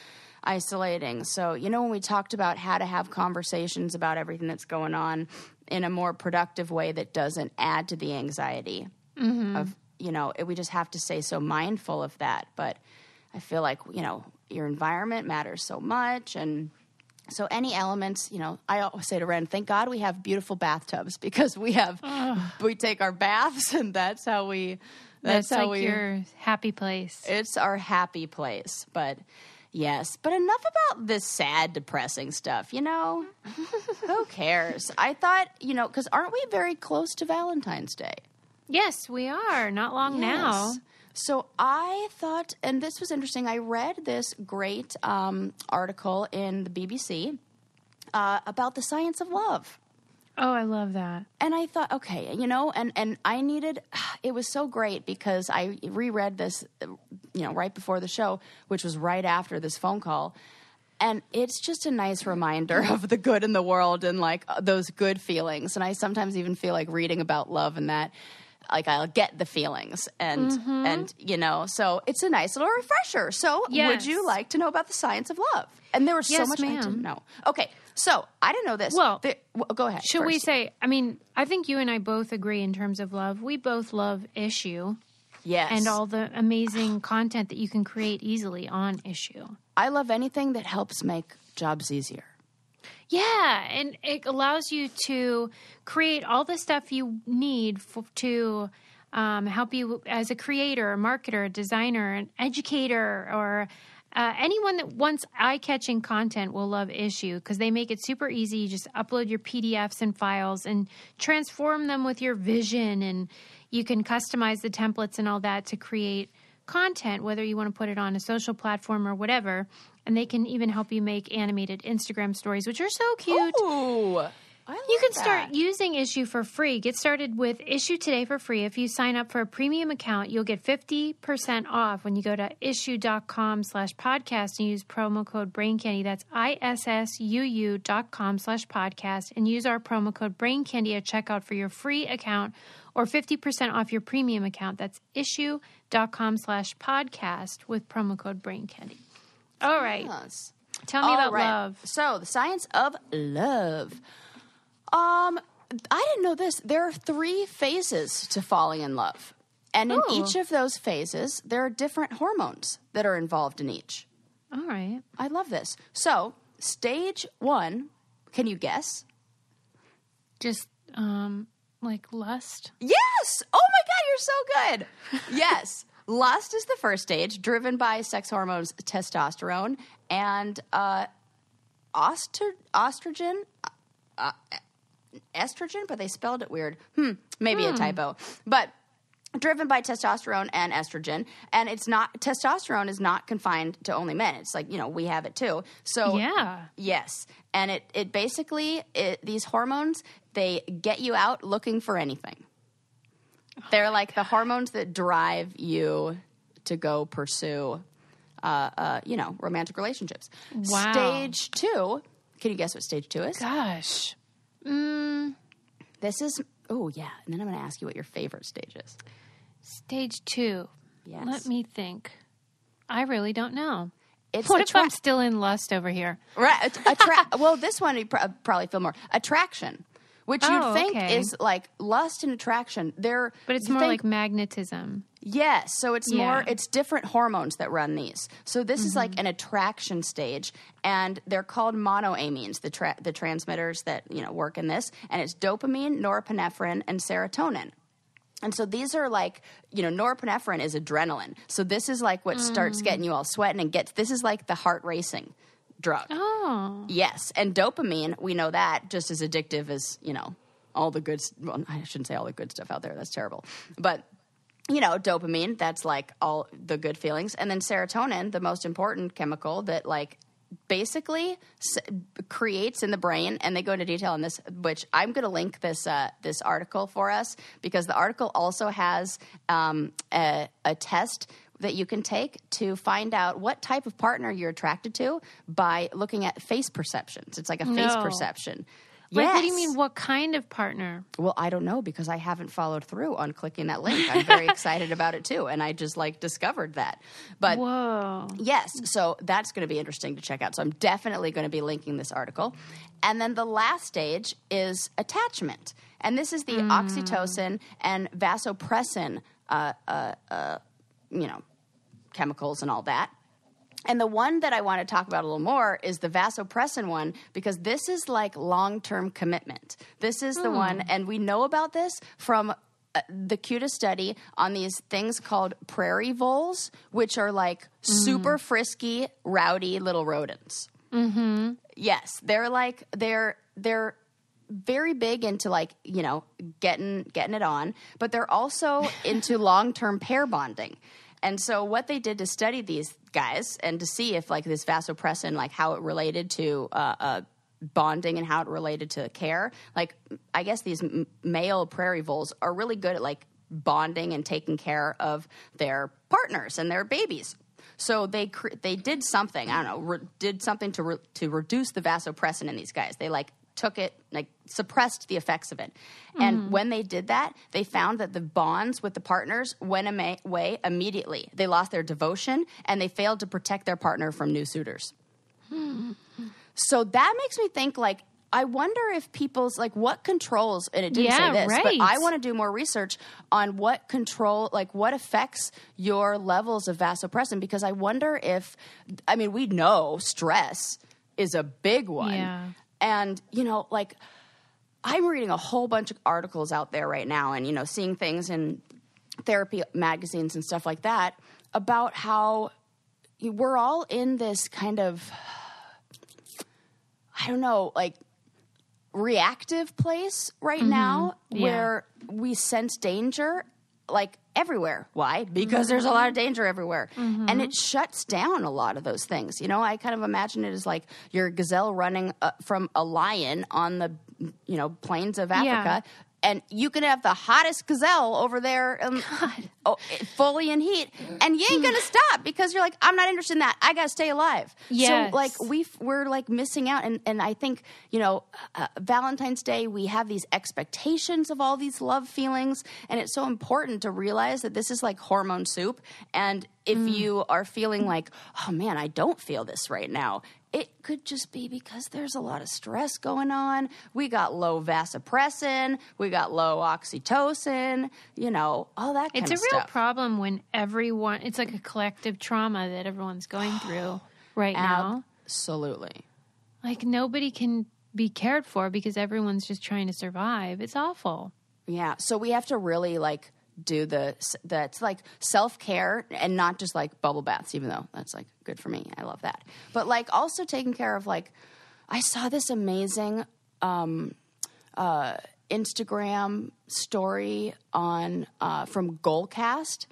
isolating. So, when we talked about how to have conversations about everything that's going on in a more productive way that doesn't add to the anxiety of, we just have to stay so mindful of that. But I feel like, your environment matters so much, and So any elements, I always say to Ren, thank God we have beautiful bathtubs because we take our baths and that's how we... That's like your happy place. It's our happy place. But yes, but enough about this sad, depressing stuff, Who cares? I thought, because aren't we very close to Valentine's Day? Yes, we are. Not long now. So I thought, and this was interesting, I read this great article in the BBC about the science of love. Oh, I love that. And I thought, okay, and I needed, it was so great because I reread this, right before the show, which was right after this phone call. And it's just a nice reminder of the good in the world and like those good feelings. And I sometimes even feel like reading about love and that, like I'll get the feelings and so it's a nice little refresher. So would you like to know about the science of love? And there was so much I didn't know. Okay. So I didn't know this. Well, go ahead. Should we say, I think you and I both agree in terms of love. We both love Issue. Yes. And all the amazing content that you can create easily on Issue. I love anything that helps make jobs easier. Yeah, and it allows you to create all the stuff you need to help you as a creator, a marketer, a designer, an educator, or anyone that wants eye-catching content will love Issue because they make it super easy. You just upload your PDFs and files and transform them with your vision, and you can customize the templates and all that to create content, whether you want to put it on a social platform or whatever. And they can even help you make animated Instagram stories, which are so cute. Ooh, I love you can start using Issue for free. Get started with Issue today for free. If you sign up for a premium account, you'll get 50% off when you go to issue.com/podcast and use promo code BrainCandy. That's ISSUU.com/podcast and use our promo code BrainCandy at checkout for your free account or 50% off your premium account. That's issue.com/podcast with promo code BrainCandy. All right. Yes. Tell me about love. So, the science of love. I didn't know this. There are 3 phases to falling in love. And in each of those phases, there are different hormones that are involved in each. All right. I love this. So, stage 1, can you guess? Just, like lust? Yes! Oh my God, you're so good! Yes. Lust is the first stage, driven by sex hormones testosterone and estrogen, but they spelled it weird. Maybe a typo. But driven by testosterone and estrogen, and testosterone is not confined to only men. It's like, we have it too. So yes, and it basically these hormones, they get you out looking for anything. They're like the hormones that drive you to go pursue, romantic relationships. Wow. Stage 2. Can you guess what stage 2 is? Gosh. This is, and then I'm going to ask you what your favorite stage is. Stage 2. Yes. Let me think. I really don't know. It's what if I'm still in lust over here? Right. Well, this one you probably feel more. Attraction. Which you'd think is like lust and attraction. But it's more like magnetism. Yes. So it's it's different hormones that run these. So this is like an attraction stage. And they're called monoamines, the transmitters that, work in this. And it's dopamine, norepinephrine, and serotonin. And so these are like, norepinephrine is adrenaline. So this is like what starts getting you all sweating and this is like the heart racing drug. Oh. Yes. And dopamine, we know that just as addictive as, all the good, well, I shouldn't say all the good stuff out there. That's terrible. But, dopamine, that's like all the good feelings. And then serotonin, the most important chemical that like basically creates in the brain, and they go into detail on this, which I'm going to link this article for us because the article also has a test that you can take to find out what type of partner you're attracted to by looking at face perceptions. It's like a face perception. Like, what do you mean, what kind of partner? Well, I don't know because I haven't followed through on clicking that link. I'm very excited about it too, and I just discovered that. But whoa. Yes, so that's going to be interesting to check out. So I'm definitely going to be linking this article. And then the last stage is attachment. And this is the oxytocin and vasopressin chemicals and all that. And the one that I want to talk about a little more is the vasopressin one, because this is like long-term commitment. This is the one, and we know about this from the cutest study on these things called prairie voles, which are like super frisky, rowdy little rodents. Mm-hmm. Yes, they're very big into like, you know, getting it on, but they're also into long-term pair bonding. And so what they did to study these guys and to see if like this vasopressin, like how it related to bonding and how it related to care, like I guess these male prairie voles are really good at like bonding and taking care of their partners and their babies. So they did something, I don't know, did something to reduce the vasopressin in these guys. They like took it, like suppressed the effects of it. And when they did that, they found that the bonds with the partners went away immediately. They lost their devotion and they failed to protect their partner from new suitors. So that makes me think, like, I wonder if people's, like, what controls, and it didn't say this, but I want to do more research on what control, like, what affects your levels of vasopressin, because I wonder if, I mean, we know stress is a big one. Yeah. And, you know, like, I'm reading a whole bunch of articles out there right now and, you know, seeing things in therapy magazines and stuff like that about how we're all in this kind of, I don't know, like, reactive place right now where we sense danger, like, everywhere. Why? Because there's a lot of danger everywhere. And it shuts down a lot of those things. You know, I kind of imagine it as like you're a gazelle running from a lion on the, you know, plains of Africa. And you can have the hottest gazelle over there fully in heat. And you ain't going to stop because you're like, I'm not interested in that. I got to stay alive. Yes. So, like, we're, like, missing out. And I think, you know, Valentine's Day, we have these expectations of all these love feelings. And it's so important to realize that this is, like, hormone soup. And if you are feeling like, oh, man, I don't feel this right now, it could just be because there's a lot of stress going on. We got low vasopressin. We got low oxytocin, you know, all that kind of stuff. It's a real problem when everyone, it's like a collective trauma that everyone's going through right now. Absolutely. Like nobody can be cared for because everyone's just trying to survive. It's awful. Yeah. So we have to really like do that's like self-care and not just like bubble baths, even though that's like good for me. I love that. But like also taking care of like, I saw this amazing Instagram story on from Goalcast,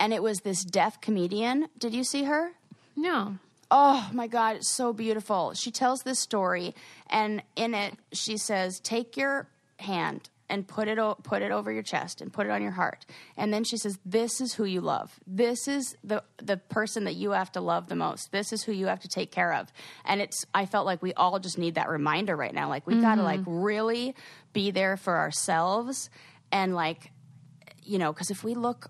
and it was this deaf comedian. Did you see her? No. Oh my God, it's so beautiful. She tells this story, and in it she says, take your hand and put it over your chest and put it on your heart. And then she says, this is who you love. This is the person that you have to love the most. This is who you have to take care of. And I felt like we all just need that reminder right now. Like, we got to, like, really be there for ourselves. And, like, you know, because if we look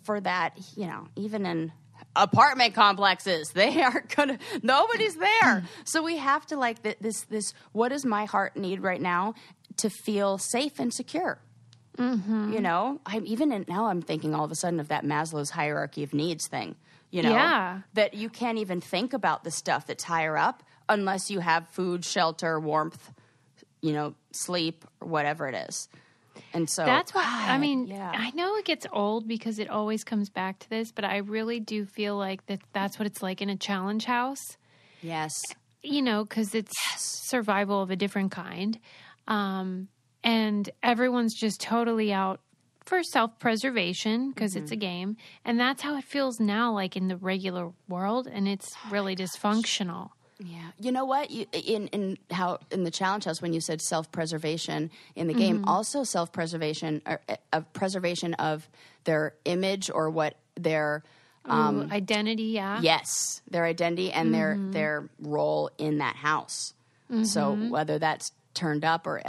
for that, you know, even in apartment complexes, they aren't gonna, nobody's there. So we have to, like, this, what does my heart need right now to feel safe and secure? You know, now I'm thinking all of a sudden of that Maslow's hierarchy of needs thing, you know, that you can't even think about the stuff that's higher up unless you have food, shelter, warmth, you know, sleep, or whatever it is. And so that's why, I mean, I know it gets old because it always comes back to this, but I really do feel like that's what it's like in a challenge house. Yes. You know, because it's survival of a different kind. And everyone's just totally out for self-preservation because it's a game. And that's how it feels now, like in the regular world. And it's really dysfunctional. Yeah. You know what? In the challenge house, when you said self-preservation in the game, also self-preservation or preservation of their image or what their identity. Yeah. Yes, their identity and their role in that house. So whether that's turned up or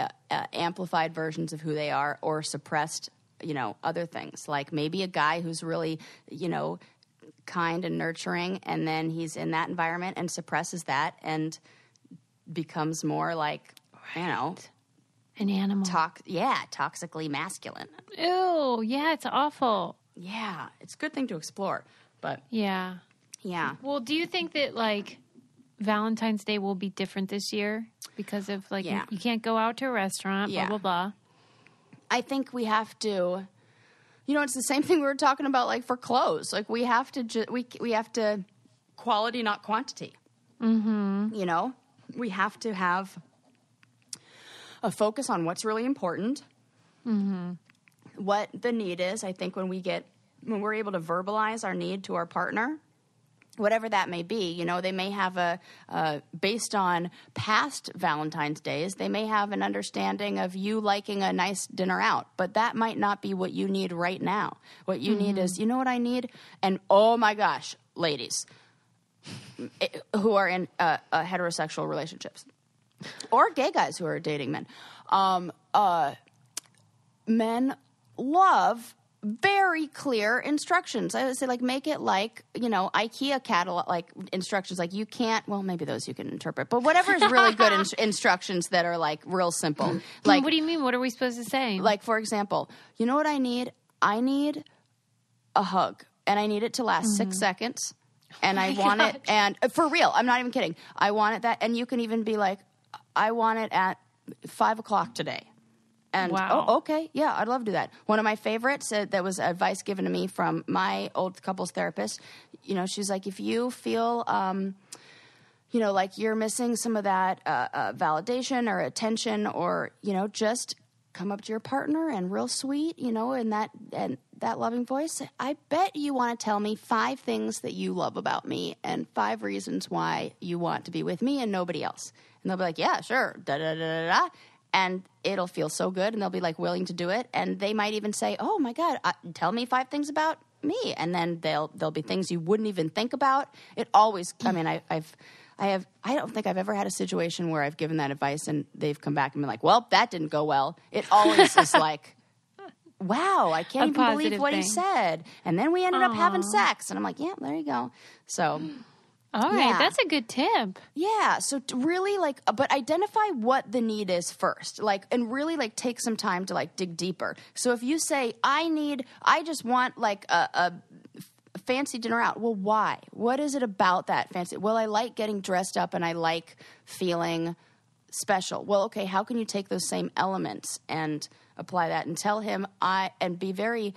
amplified versions of who they are, or suppressed, you know, other things, like maybe a guy who's really, you know, kind and nurturing, and then he's in that environment and suppresses that and becomes more like, you know, an animal. Toxically masculine. Ew, yeah, it's awful. Yeah, it's a good thing to explore, but yeah. Yeah. Well, do you think that, like, Valentine's Day will be different this year because of, like, you can't go out to a restaurant, blah, blah, blah? I think we have to, it's the same thing we were talking about, like, for clothes. Like, we have to, we have to quality, not quantity. Mm-hmm. We have to have a focus on what's really important, what the need is. I think when we're able to verbalize our need to our partner, whatever that may be, they may have based on past Valentine's Days, they may have an understanding of you liking a nice dinner out, but that might not be what you need right now. What you need is, you know what I need? And oh my gosh, ladies who are in heterosexual relationships or gay guys who are dating men, men love very clear instructions. I would say, like, make it like, IKEA catalog, like instructions, like you can't, well, maybe those you can interpret, but whatever is really good instructions that are like real simple. Like, what do you mean? What are we supposed to say? Like, for example, you know what I need? I need a hug, and I need it to last 6 seconds, and I want it, and for real, I'm not even kidding. I want it that, and you can even be like, I want it at 5:00 today. And, wow. Oh, okay, yeah, I'd love to do that. One of my favorites that was advice given to me from my old couples therapist, she's like, if you feel, like you're missing some of that validation or attention or, just come up to your partner and real sweet, in that loving voice, I bet you want to tell me 5 things that you love about me and 5 reasons why you want to be with me and nobody else. And they'll be like, yeah, sure, da-da-da-da-da. And it'll feel so good, and they'll be, like, willing to do it. And they might even say, oh, my God, tell me 5 things about me. And then there'll be things you wouldn't even think about. It always, I mean, I don't think I've ever had a situation where I've given that advice and they've come back and been like, well, that didn't go well. It always is like, wow, I can't even believe what he said. And then we ended up having sex. And I'm like, yeah, there you go. So... All right, that's a good tip. Yeah, so really, like, but identify what the need is first, like, and really, like, take some time to, like, dig deeper. So if you say, I just want, like, a fancy dinner out, well, why? What is it about that fancy? Well, I like getting dressed up and I like feeling special. Well, okay, how can you take those same elements and apply that and tell him and be very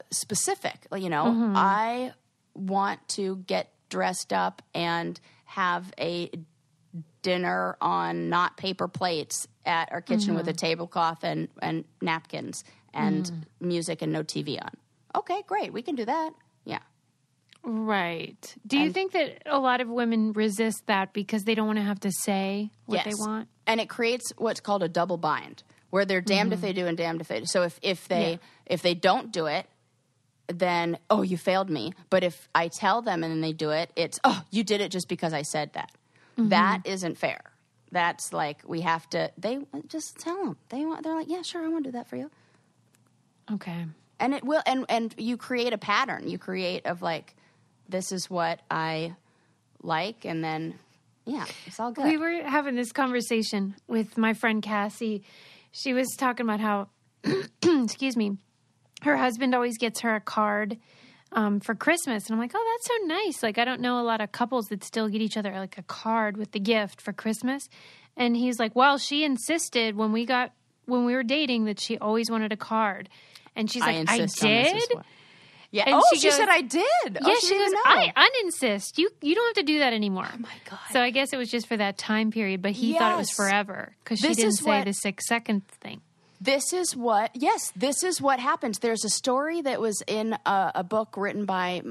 specific, I want to get dressed up and have a dinner on not paper plates at our kitchen with a tablecloth and napkins and music and no TV on. Okay, great. We can do that. Yeah. Right. Do you think that a lot of women resist that because they don't want to have to say what they want? And it creates what's called a double bind, where they're damned if they do and damned if they do. So if they don't do it, then, oh, you failed me. But if I tell them and then they do it, it's, oh, you did it just because I said that. That isn't fair. That's like, we have to, they just tell them. They're like, yeah, sure, I want to do that for you. Okay. And it will, and you create a pattern. You create of like, this is what I like, and then, yeah, it's all good. We were having this conversation with my friend Cassie. She was talking about how, excuse me, her husband always gets her a card for Christmas. And I'm like, oh, that's so nice. Like, I don't know a lot of couples that still get each other like a card with the gift for Christmas. And he's like, well, she insisted when we were dating that she always wanted a card. And she's like, I did? Yeah. And she goes, said I did. Yeah, she goes, I uninsist. You don't have to do that anymore. Oh, my God. So I guess it was just for that time period, but he thought it was forever because she didn't say the 6-second thing. This is what happens. There's a story that was in a book written by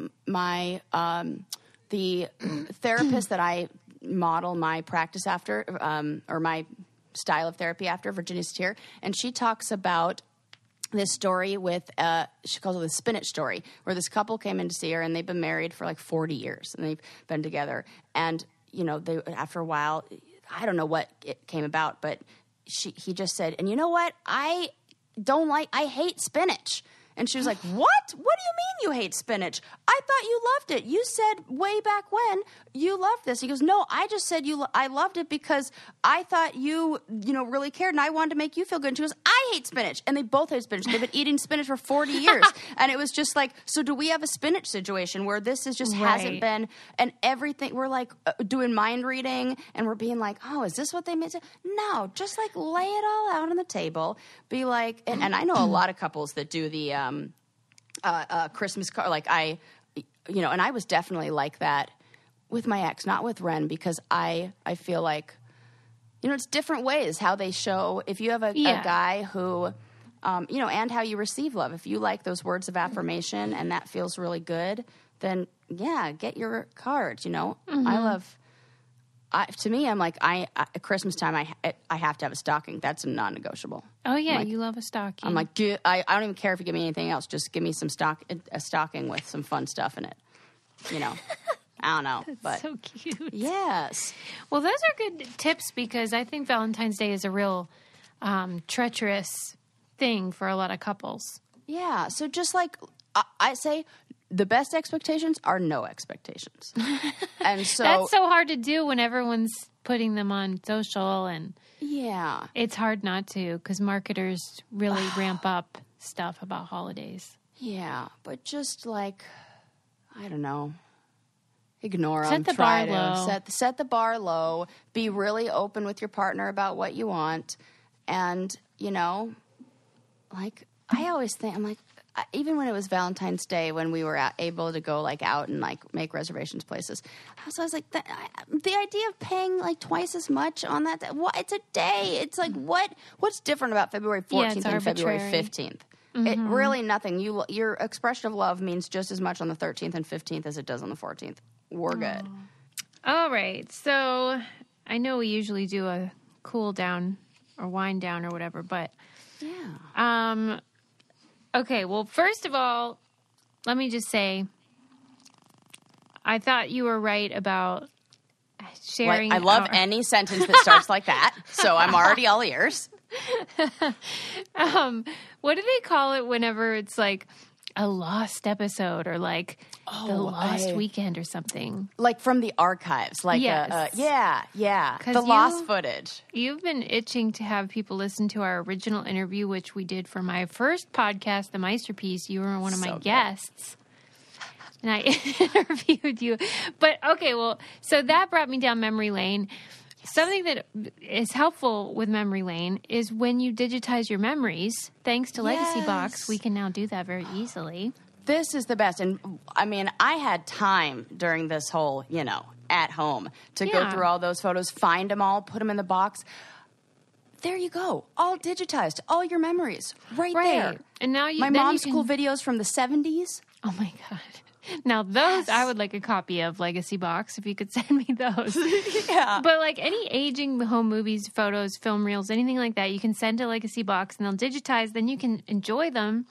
the therapist that I model my practice after, or my style of therapy after, Virginia Satir, and she talks about this story with, she calls it the spinach story, where this couple came in to see her, and they've been married for like 40 years, and they've been together, and, they after a while, I don't know what it came about, but he just said, and you know what? I hate spinach. And she was like, what? What do you mean you hate spinach? I thought you loved it. You said way back when you loved this. He goes, no, I just said I loved it because I thought you really cared and I wanted to make you feel good. And she goes, I hate spinach. And they both hate spinach. They've been eating spinach for 40 years. And it was just like, so do we have a spinach situation where this is just hasn't been, and everything, we're like doing mind reading and we're being like, oh, is this what they meant? No, just like lay it all out on the table. Be like, and I know a lot of couples that do the Christmas card, like and I was definitely like that with my ex, not with Ren, because I feel like, it's different ways how they show, if you have a guy who, and how you receive love. If you like those words of affirmation and that feels really good, then get your cards, to me, I'm like, at Christmas time, I have to have a stocking. That's a non-negotiable. Oh, yeah, you love a stocking. I'm like, I don't even care if you give me anything else. Just give me a stocking with some fun stuff in it. I don't know. That's so cute. Yes. Well, those are good tips because I think Valentine's Day is a real treacherous thing for a lot of couples. Yeah. So just like I say, the best expectations are no expectations. And so that's so hard to do when everyone's putting them on social, and it's hard not to because marketers really ramp up stuff about holidays. Yeah, but just like, I don't know, ignore them. Set the bar low. Set the bar low. Be really open with your partner about what you want, and like I always think, I'm like, even when it was Valentine's Day, when we were able to go like out and like make reservations places, I was like, the idea of paying like twice as much on that, it's a day. It's like, what's different about February 14th and February 15th? Mm-hmm. It really nothing. Your expression of love means just as much on the 13th and 15th as it does on the 14th. We're good. All right. So I know we usually do a cool down or wind down or whatever, but okay, well, first of all, let me just say, I thought you were right about sharing. I love any sentence that starts like that, so I'm already all ears. What do they call it whenever it's like a lost episode or like the lost weekend or something? Like from the archives. Like yes. The lost footage. You've been itching to have people listen to our original interview, which we did for my first podcast, The Meisterpiece. You were one of my guests. And I interviewed you. But, okay, well, so that brought me down memory lane. Something that is helpful with memory lane is when you digitize your memories, thanks to Legacy Box, we can now do that very easily. This is the best. And, I mean, I had time during this whole, at home to go through all those photos, find them all, put them in the box. There you go. All digitized. All your memories. Right there. And now my mom's school videos from the 70s. Oh, my God. Now, those, I would like a copy of Legacy Box if you could send me those. Yeah. But, like, any aging home movies, photos, film reels, anything like that, you can send to Legacy Box and they'll digitize. Then you can enjoy them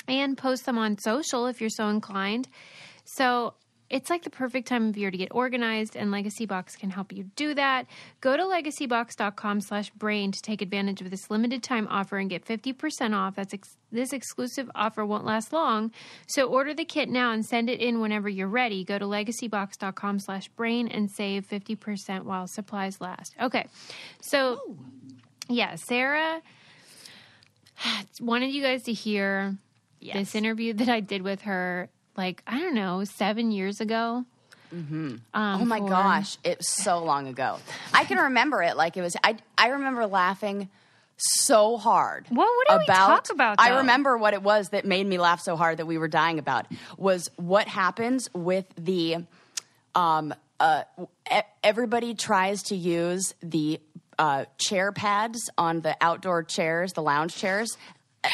and post them on social if you're so inclined. So it's like the perfect time of year to get organized, and Legacy Box can help you do that. Go to legacybox.com/brain to take advantage of this limited time offer and get 50% off. This exclusive offer won't last long, so order the kit now and send it in whenever you're ready. Go to legacybox.com/brain and save 50% while supplies last. Okay, so Sarah wanted you guys to hear this interview that I did with her. Like, I don't know, 7 years ago. Mm-hmm. Oh, my gosh. It was so long ago. I can remember it like it was... I remember laughing so hard. Well, what did we talk about, though? I remember what it was that made me laugh so hard that we were dying about was what happens with the... everybody tries to use the chair pads on the outdoor chairs, the lounge chairs.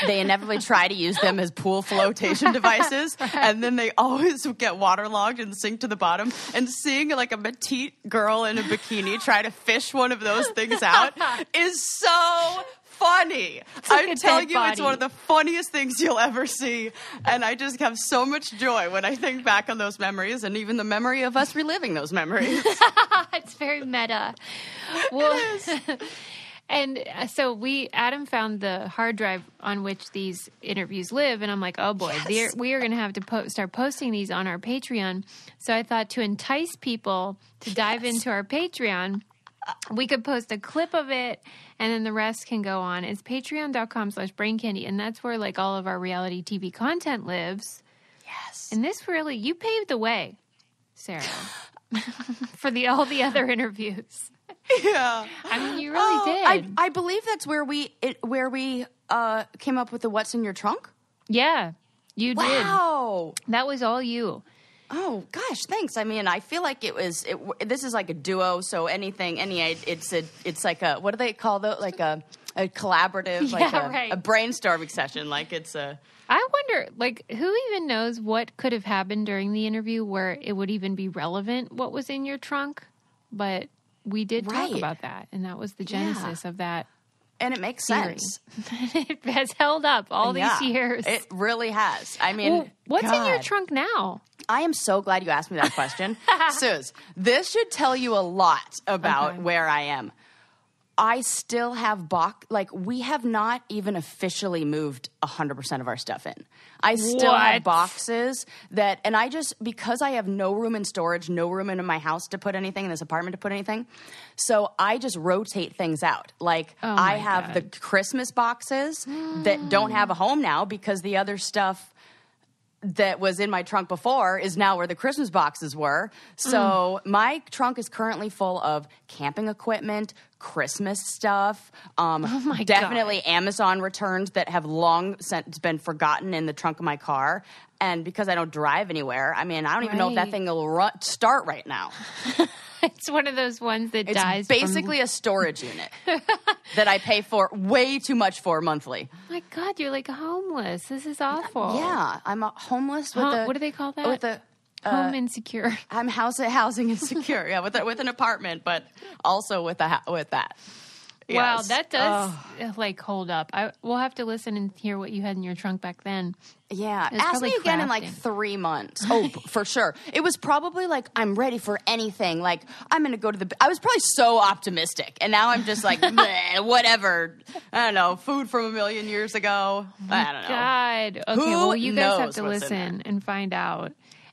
They inevitably try to use them as pool flotation devices, and then they always get waterlogged and sink to the bottom. And seeing like a petite girl in a bikini try to fish one of those things out is so funny. I'm telling you, it's one of the funniest things you'll ever see. And I just have so much joy when I think back on those memories, and even the memory of us reliving those memories. It's very meta. Well, And so Adam found the hard drive on which these interviews live, and I'm like, oh boy, we are going to have to start posting these on our Patreon. So I thought to entice people to dive into our Patreon, we could post a clip of it, and then the rest can go on. It's patreon.com/braincandy, and that's where like all of our reality TV content lives. Yes. And this really, you paved the way, Sarah, for all the other interviews. Yeah, I mean, you really did. I believe that's where we came up with the "What's in Your Trunk." Yeah, you did. Wow, that was all you. Oh gosh, thanks. I mean, I feel like this is like a duo. So it's like a, what do they call that? Like a collaborative, like a brainstorming session. Like it's a. I wonder, like, who even knows what could have happened during the interview where it would even be relevant? What was in your trunk? But we did talk about that, and that was the genesis of that. And it makes theory. sense. It has held up all these years. It really has. I mean, what's in your trunk now? I am so glad you asked me that question. Suze, this should tell you a lot about where I am. I still have we have not even officially moved 100% of our stuff in. I still have boxes and because I have no room in storage, no room in my house to put anything, in this apartment to put anything, so I just rotate things out. Like, I have the Christmas boxes that don't have a home now because the other stuff that was in my trunk before is now where the Christmas boxes were. So my trunk is currently full of camping equipment, Christmas stuff, definitely Amazon returns that have long since been forgotten in the trunk of my car. And because I don't drive anywhere, I mean, I don't even know if that thing will start right now. It's one of those ones that dies. It's basically a storage unit that I pay for way too much for monthly. My God, you're like homeless. This is awful. Yeah, I'm homeless with what do they call that? With a home insecure. I'm housing insecure. Yeah, with an apartment, but also with that. Yes. Wow, that does hold up. We'll have to listen and hear what you had in your trunk back then. Yeah, ask me again in like 3 months. Oh, for sure. It was probably like, I'm ready for anything. Like, I'm going to go to I was probably so optimistic, and now I'm just like, whatever. I don't know. Food from a million years ago. I don't know. God. Okay, well, you guys have to listen and find out.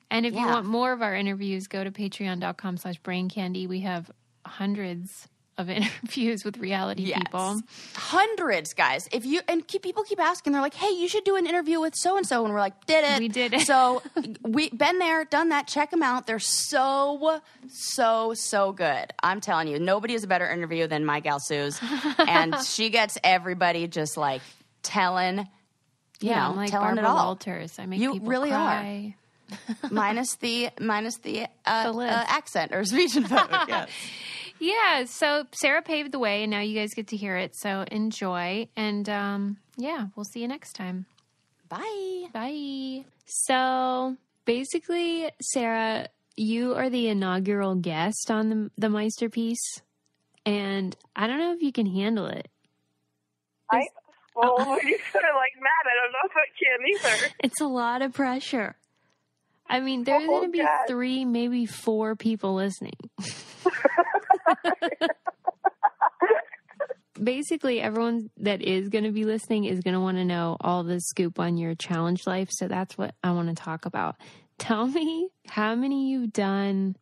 And if you want more of our interviews, go to patreon.com/braincandy. We have hundreds of interviews with reality people. Hundreds, guys. People keep asking, they're like, hey, you should do an interview with so-and-so. And we're like, did it. We did it. So we've been there, done that. Check them out. They're so good. I'm telling you, nobody is a better interview than my gal Suze. And she gets everybody just like telling, I'm like telling Barbara it all. Walters. I make people really cry. minus the accent or speech and vote. Yes. Yeah, so Sarah paved the way, and now you guys get to hear it. So enjoy, and we'll see you next time. Bye. Bye. So basically, Sarah, you are the inaugural guest on the Meister piece, and I don't know if you can handle it. When you put it like that, I don't know if I can either. It's a lot of pressure. I mean, there's going to be 3, maybe 4 people listening. Basically, everyone that is going to be listening is going to want to know all the scoop on your challenge life. So that's what I want to talk about. Tell me how many you've done.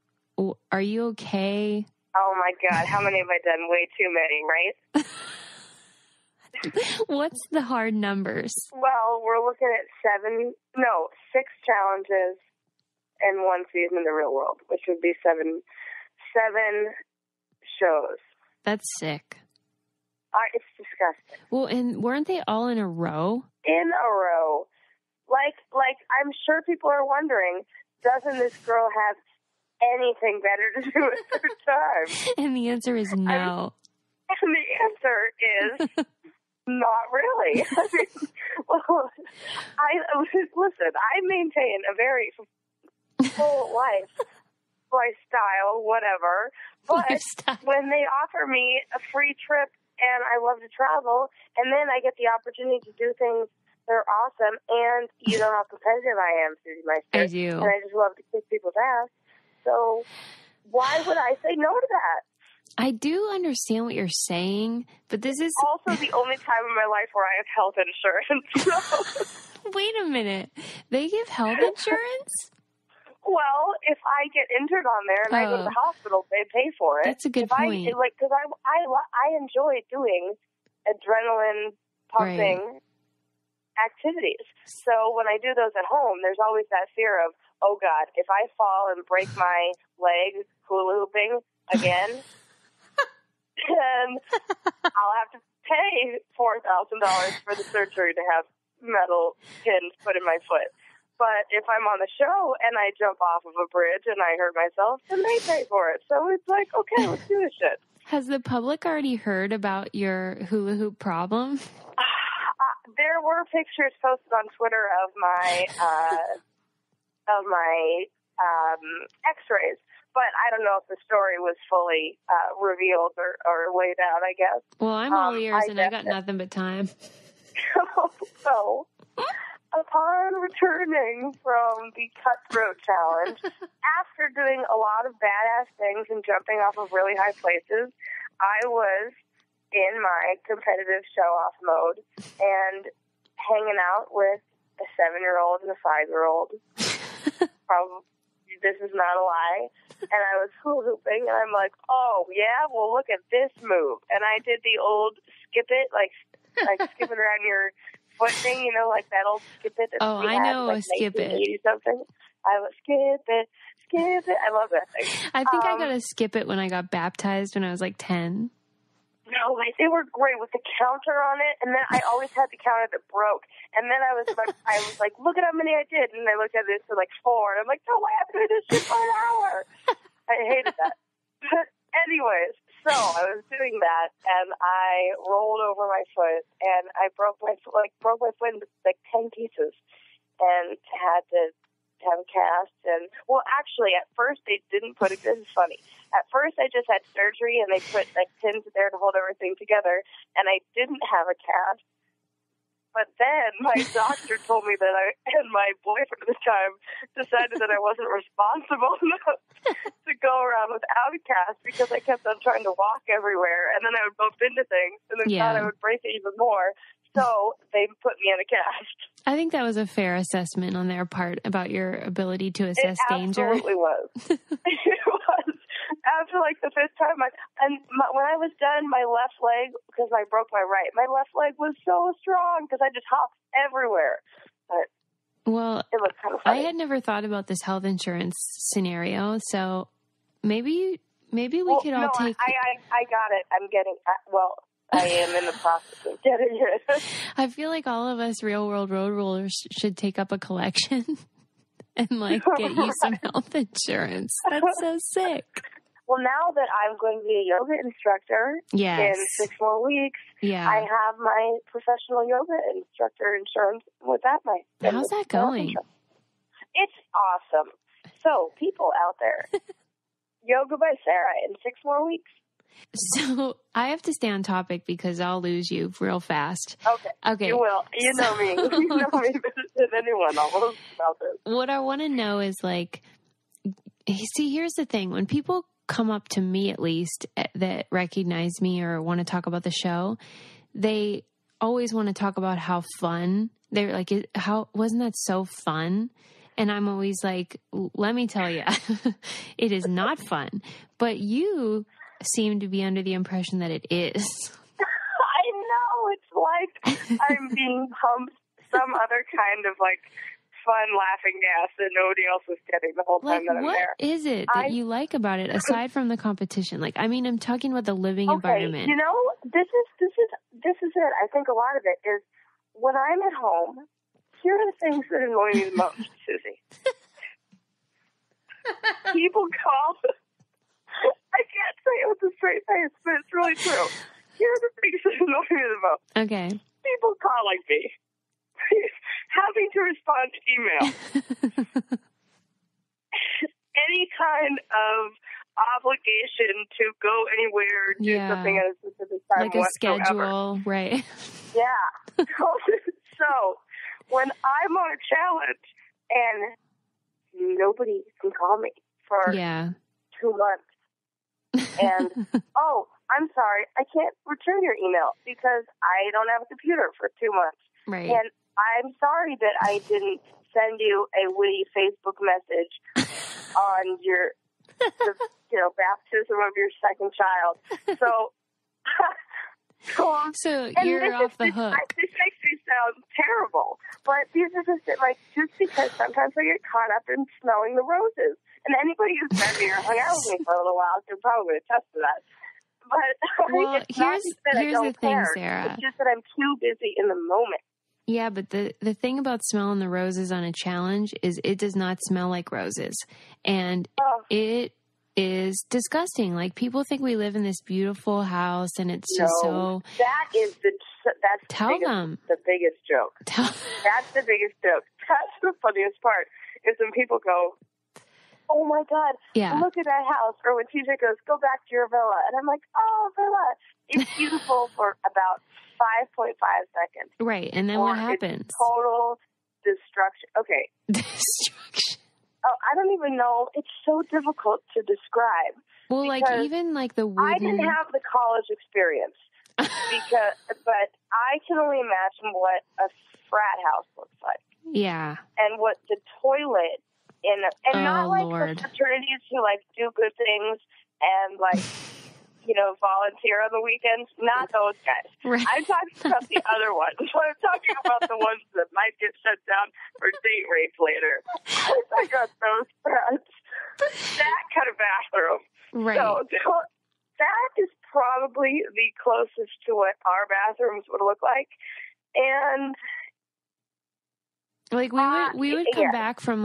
Are you okay? Oh my God. How many have I done? Way too many, right? What's the hard numbers? Well, we're looking at 6 challenges and 1 season in the real world, which would be 7 shows. That's sick. It's disgusting. Well, and weren't they all in a row? In a row. Like I'm sure people are wondering, doesn't this girl have anything better to do with her time? And the answer is no. And the answer is not really. I mean, listen, I maintain a very full lifestyle, whatever. But when they offer me a free trip and I love to travel, and then I get the opportunity to do things that are awesome, and you know how competitive I am, Susie Meister. I do. And I just love to kick people's ass. So why would I say no to that? I do understand what you're saying, but this is also the only time in my life where I have health insurance. So. Wait a minute. They give health insurance? Well, if I get injured on there and I go to the hospital, they pay for it. That's a good point. Because I enjoy doing adrenaline pumping activities. So when I do those at home, there's always that fear of, oh God, if I fall and break my leg hula hooping again, then I'll have to pay $4,000 for the surgery to have metal pins put in my foot. But if I'm on the show and I jump off of a bridge and I hurt myself, then they pay for it. So it's like, okay, let's do this shit. Has the public already heard about your hula hoop problem? There were pictures posted on Twitter of my X-rays, but I don't know if the story was fully revealed or laid out, I guess. Well, I'm all ears, and I got nothing but time. So, upon returning from the Cutthroat Challenge, after doing a lot of badass things and jumping off of really high places, I was in my competitive show-off mode and hanging out with a 7-year-old and a 5-year-old. Probably, this is not a lie. And I was hula hooping, and I'm like, oh, yeah? Well, look at this move. And I did the old skip it, like skip it around your foot thing, you know, like that old skip it. That I know, like skip it. Something. I was skip it. I love that thing. I think I got to skip it when I got baptized when I was like 10. No, they were great with the counter on it, and then I always had the counter that broke. And then I was like, look at how many I did, and I looked at it for like 4, and I'm like, no, I have to do this shit for an hour. I hated that. But anyways, so I was doing that, and I rolled over my foot, and I broke my foot into like 10 pieces, and had to have a cast. And well, actually, at first they didn't put it. This is funny. At first, I just had surgery, and they put like pins there to hold everything together, and I didn't have a cast. But then my doctor told me that and my boyfriend at the time decided that I wasn't responsible enough to go around without a cast because I kept on trying to walk everywhere, and then I would bump into things, and then thought I would break it even more. So they put me in a cast. I think that was a fair assessment on their part about your ability to assess danger. It absolutely was. It was. After like the 5th time, when I was done, my left leg, because I broke my right, my left leg was so strong because I just hopped everywhere. But well, it was kind of funny. I had never thought about this health insurance scenario, so maybe we could all take. I got it. I'm getting. I am in the process of getting it. I feel like all of us real world road rulers should take up a collection and like get you some health insurance. That's so sick. Well, now that I'm going to be a yoga instructor in 6 more weeks, I have my professional yoga instructor insurance with that. How's that going? It's awesome. So, people out there, Yoga by Sarah in 6 more weeks. So I have to stay on topic because I'll lose you real fast. Okay. You will. You know me. You know me better than anyone almost about this. What I want to know is like, see, here's the thing. When people come up to me, at least, that recognize me or want to talk about the show, they always want to talk about how fun. They're like, wasn't that so fun? And I'm always like, let me tell you, it is not fun. But you seem to be under the impression that it is. I know. It's like I'm being pumped some other kind of like fun laughing gas that nobody else was getting the whole time that I'm there. What is it that you like about it aside from the competition? Like, I mean, I'm talking about the living environment. You know, this is it. I think a lot of it is when I'm at home, here are the things that annoy me the most, Susie. People call. I can't say it with a straight face, but it's really true. Here are the things that annoy me the most. Okay. People calling me, having to respond to email. Any kind of obligation to go anywhere, do something at a specific time, like a schedule, right? Yeah. So when I'm on a challenge and nobody can call me for 2 months, And, oh, I'm sorry, I can't return your email because I don't have a computer for 2 months. Right. And I'm sorry that I didn't send you a witty Facebook message on your, baptism of your second child. So you're off the hook. This makes me sound terrible, but these are just just because sometimes I get caught up in smelling the roses. And anybody who's met me or hung out with me for a little while can probably attest to that. But here's the thing, Sarah. It's just that I'm too busy in the moment. Yeah, but the thing about smelling the roses on a challenge is it does not smell like roses. And it is disgusting. Like, people think we live in this beautiful house and it's just so... That's the biggest joke. That's the biggest joke. That's the funniest part is when people go, oh my God, look at that house. Or when TJ goes, go back to your villa. And I'm like, oh, villa. It's beautiful for about 5.5 seconds. Right. And then what happens? Total destruction. Okay. Destruction. Oh, I don't even know. It's so difficult to describe. Well, even the wooden... I didn't have the college experience, but I can only imagine what a frat house looks like. Yeah. And what the toilet not like Lord. the fraternities who do good things and volunteer on the weekends. Not those guys. Right. I'm talking about the other ones. I'm talking about the ones that might get shut down for date rape later. I got those frats. That kind of bathroom. Right. So that is probably the closest to what our bathrooms would look like. And we would come back from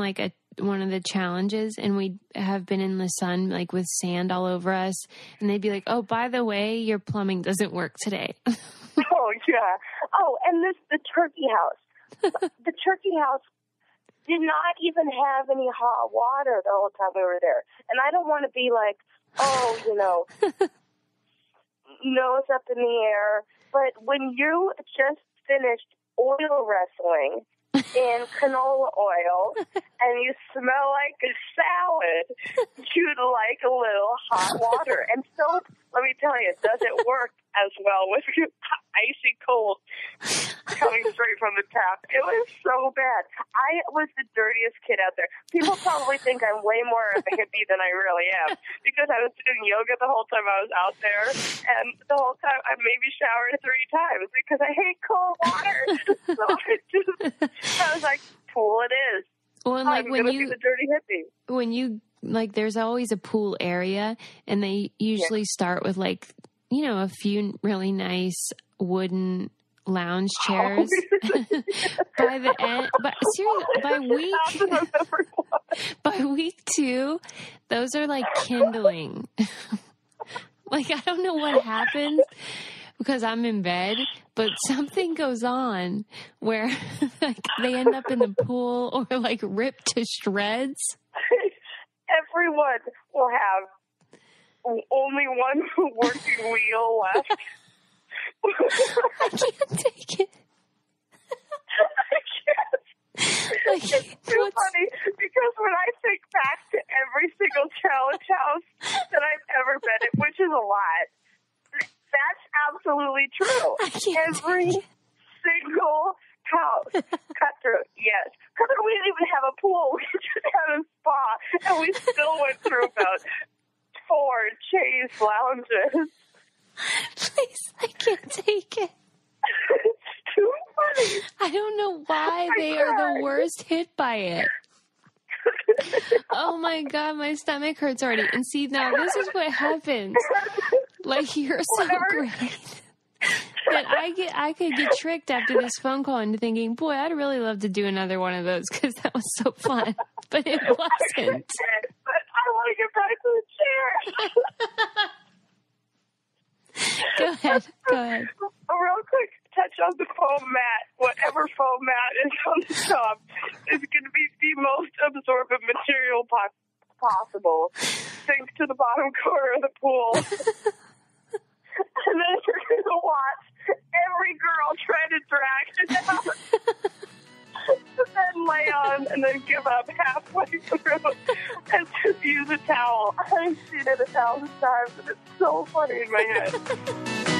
one of the challenges and we'd have been in the sun with sand all over us, and they'd be like, oh, by the way, your plumbing doesn't work today. Oh yeah. Oh, and the turkey house. The turkey house did not even have any hot water the whole time we were there. And I don't want to be like, nose up in the air, but when you just finished oil wrestling in canola oil and you smell like a salad, you'd like a little hot water. And soap, let me tell you, doesn't work as well with icy cold coming straight from the tap. It was so bad. I was the dirtiest kid out there. People probably think I'm way more of a hippie than I really am because I was doing yoga the whole time I was out there, and the whole time I maybe showered 3 times because I hate cold water. So I was like, pool it is. Well, and I'm going to be the dirty hippie. When you there's always a pool area, and they usually start with a few really nice wooden lounge chairs. By the end, but seriously, by week 2, those are kindling. I don't know what happens because I'm in bed, but something goes on where they end up in the pool or ripped to shreds. Everyone will have only one working wheel left. I can't take it. I can't. It's too funny because when I think back to every single challenge house that I've ever been in, which is a lot, that's absolutely true. Every single house. Cutthroat, yes. Cutthroat, we didn't even have a pool. We just had a spa, and we still went through about 4 chaise lounges. Please, I can't take it. It's too funny. I don't know why they are the worst hit by it. Oh my God, my stomach hurts already. And see, now this is what happens. You're so great that I could get tricked after this phone call into thinking, boy, I'd really love to do another one of those because that was so fun. But it wasn't. But I want to get back to the chair. Go ahead. A real quick touch on the foam mat. Whatever foam mat is on the top is going to be the most absorbent material possible. Sink to the bottom corner of the pool. And then you're going to watch every girl try to drag it out. then lay on and then give up halfway through and just use a towel. I've seen it 1,000 times, and it's so funny in my head.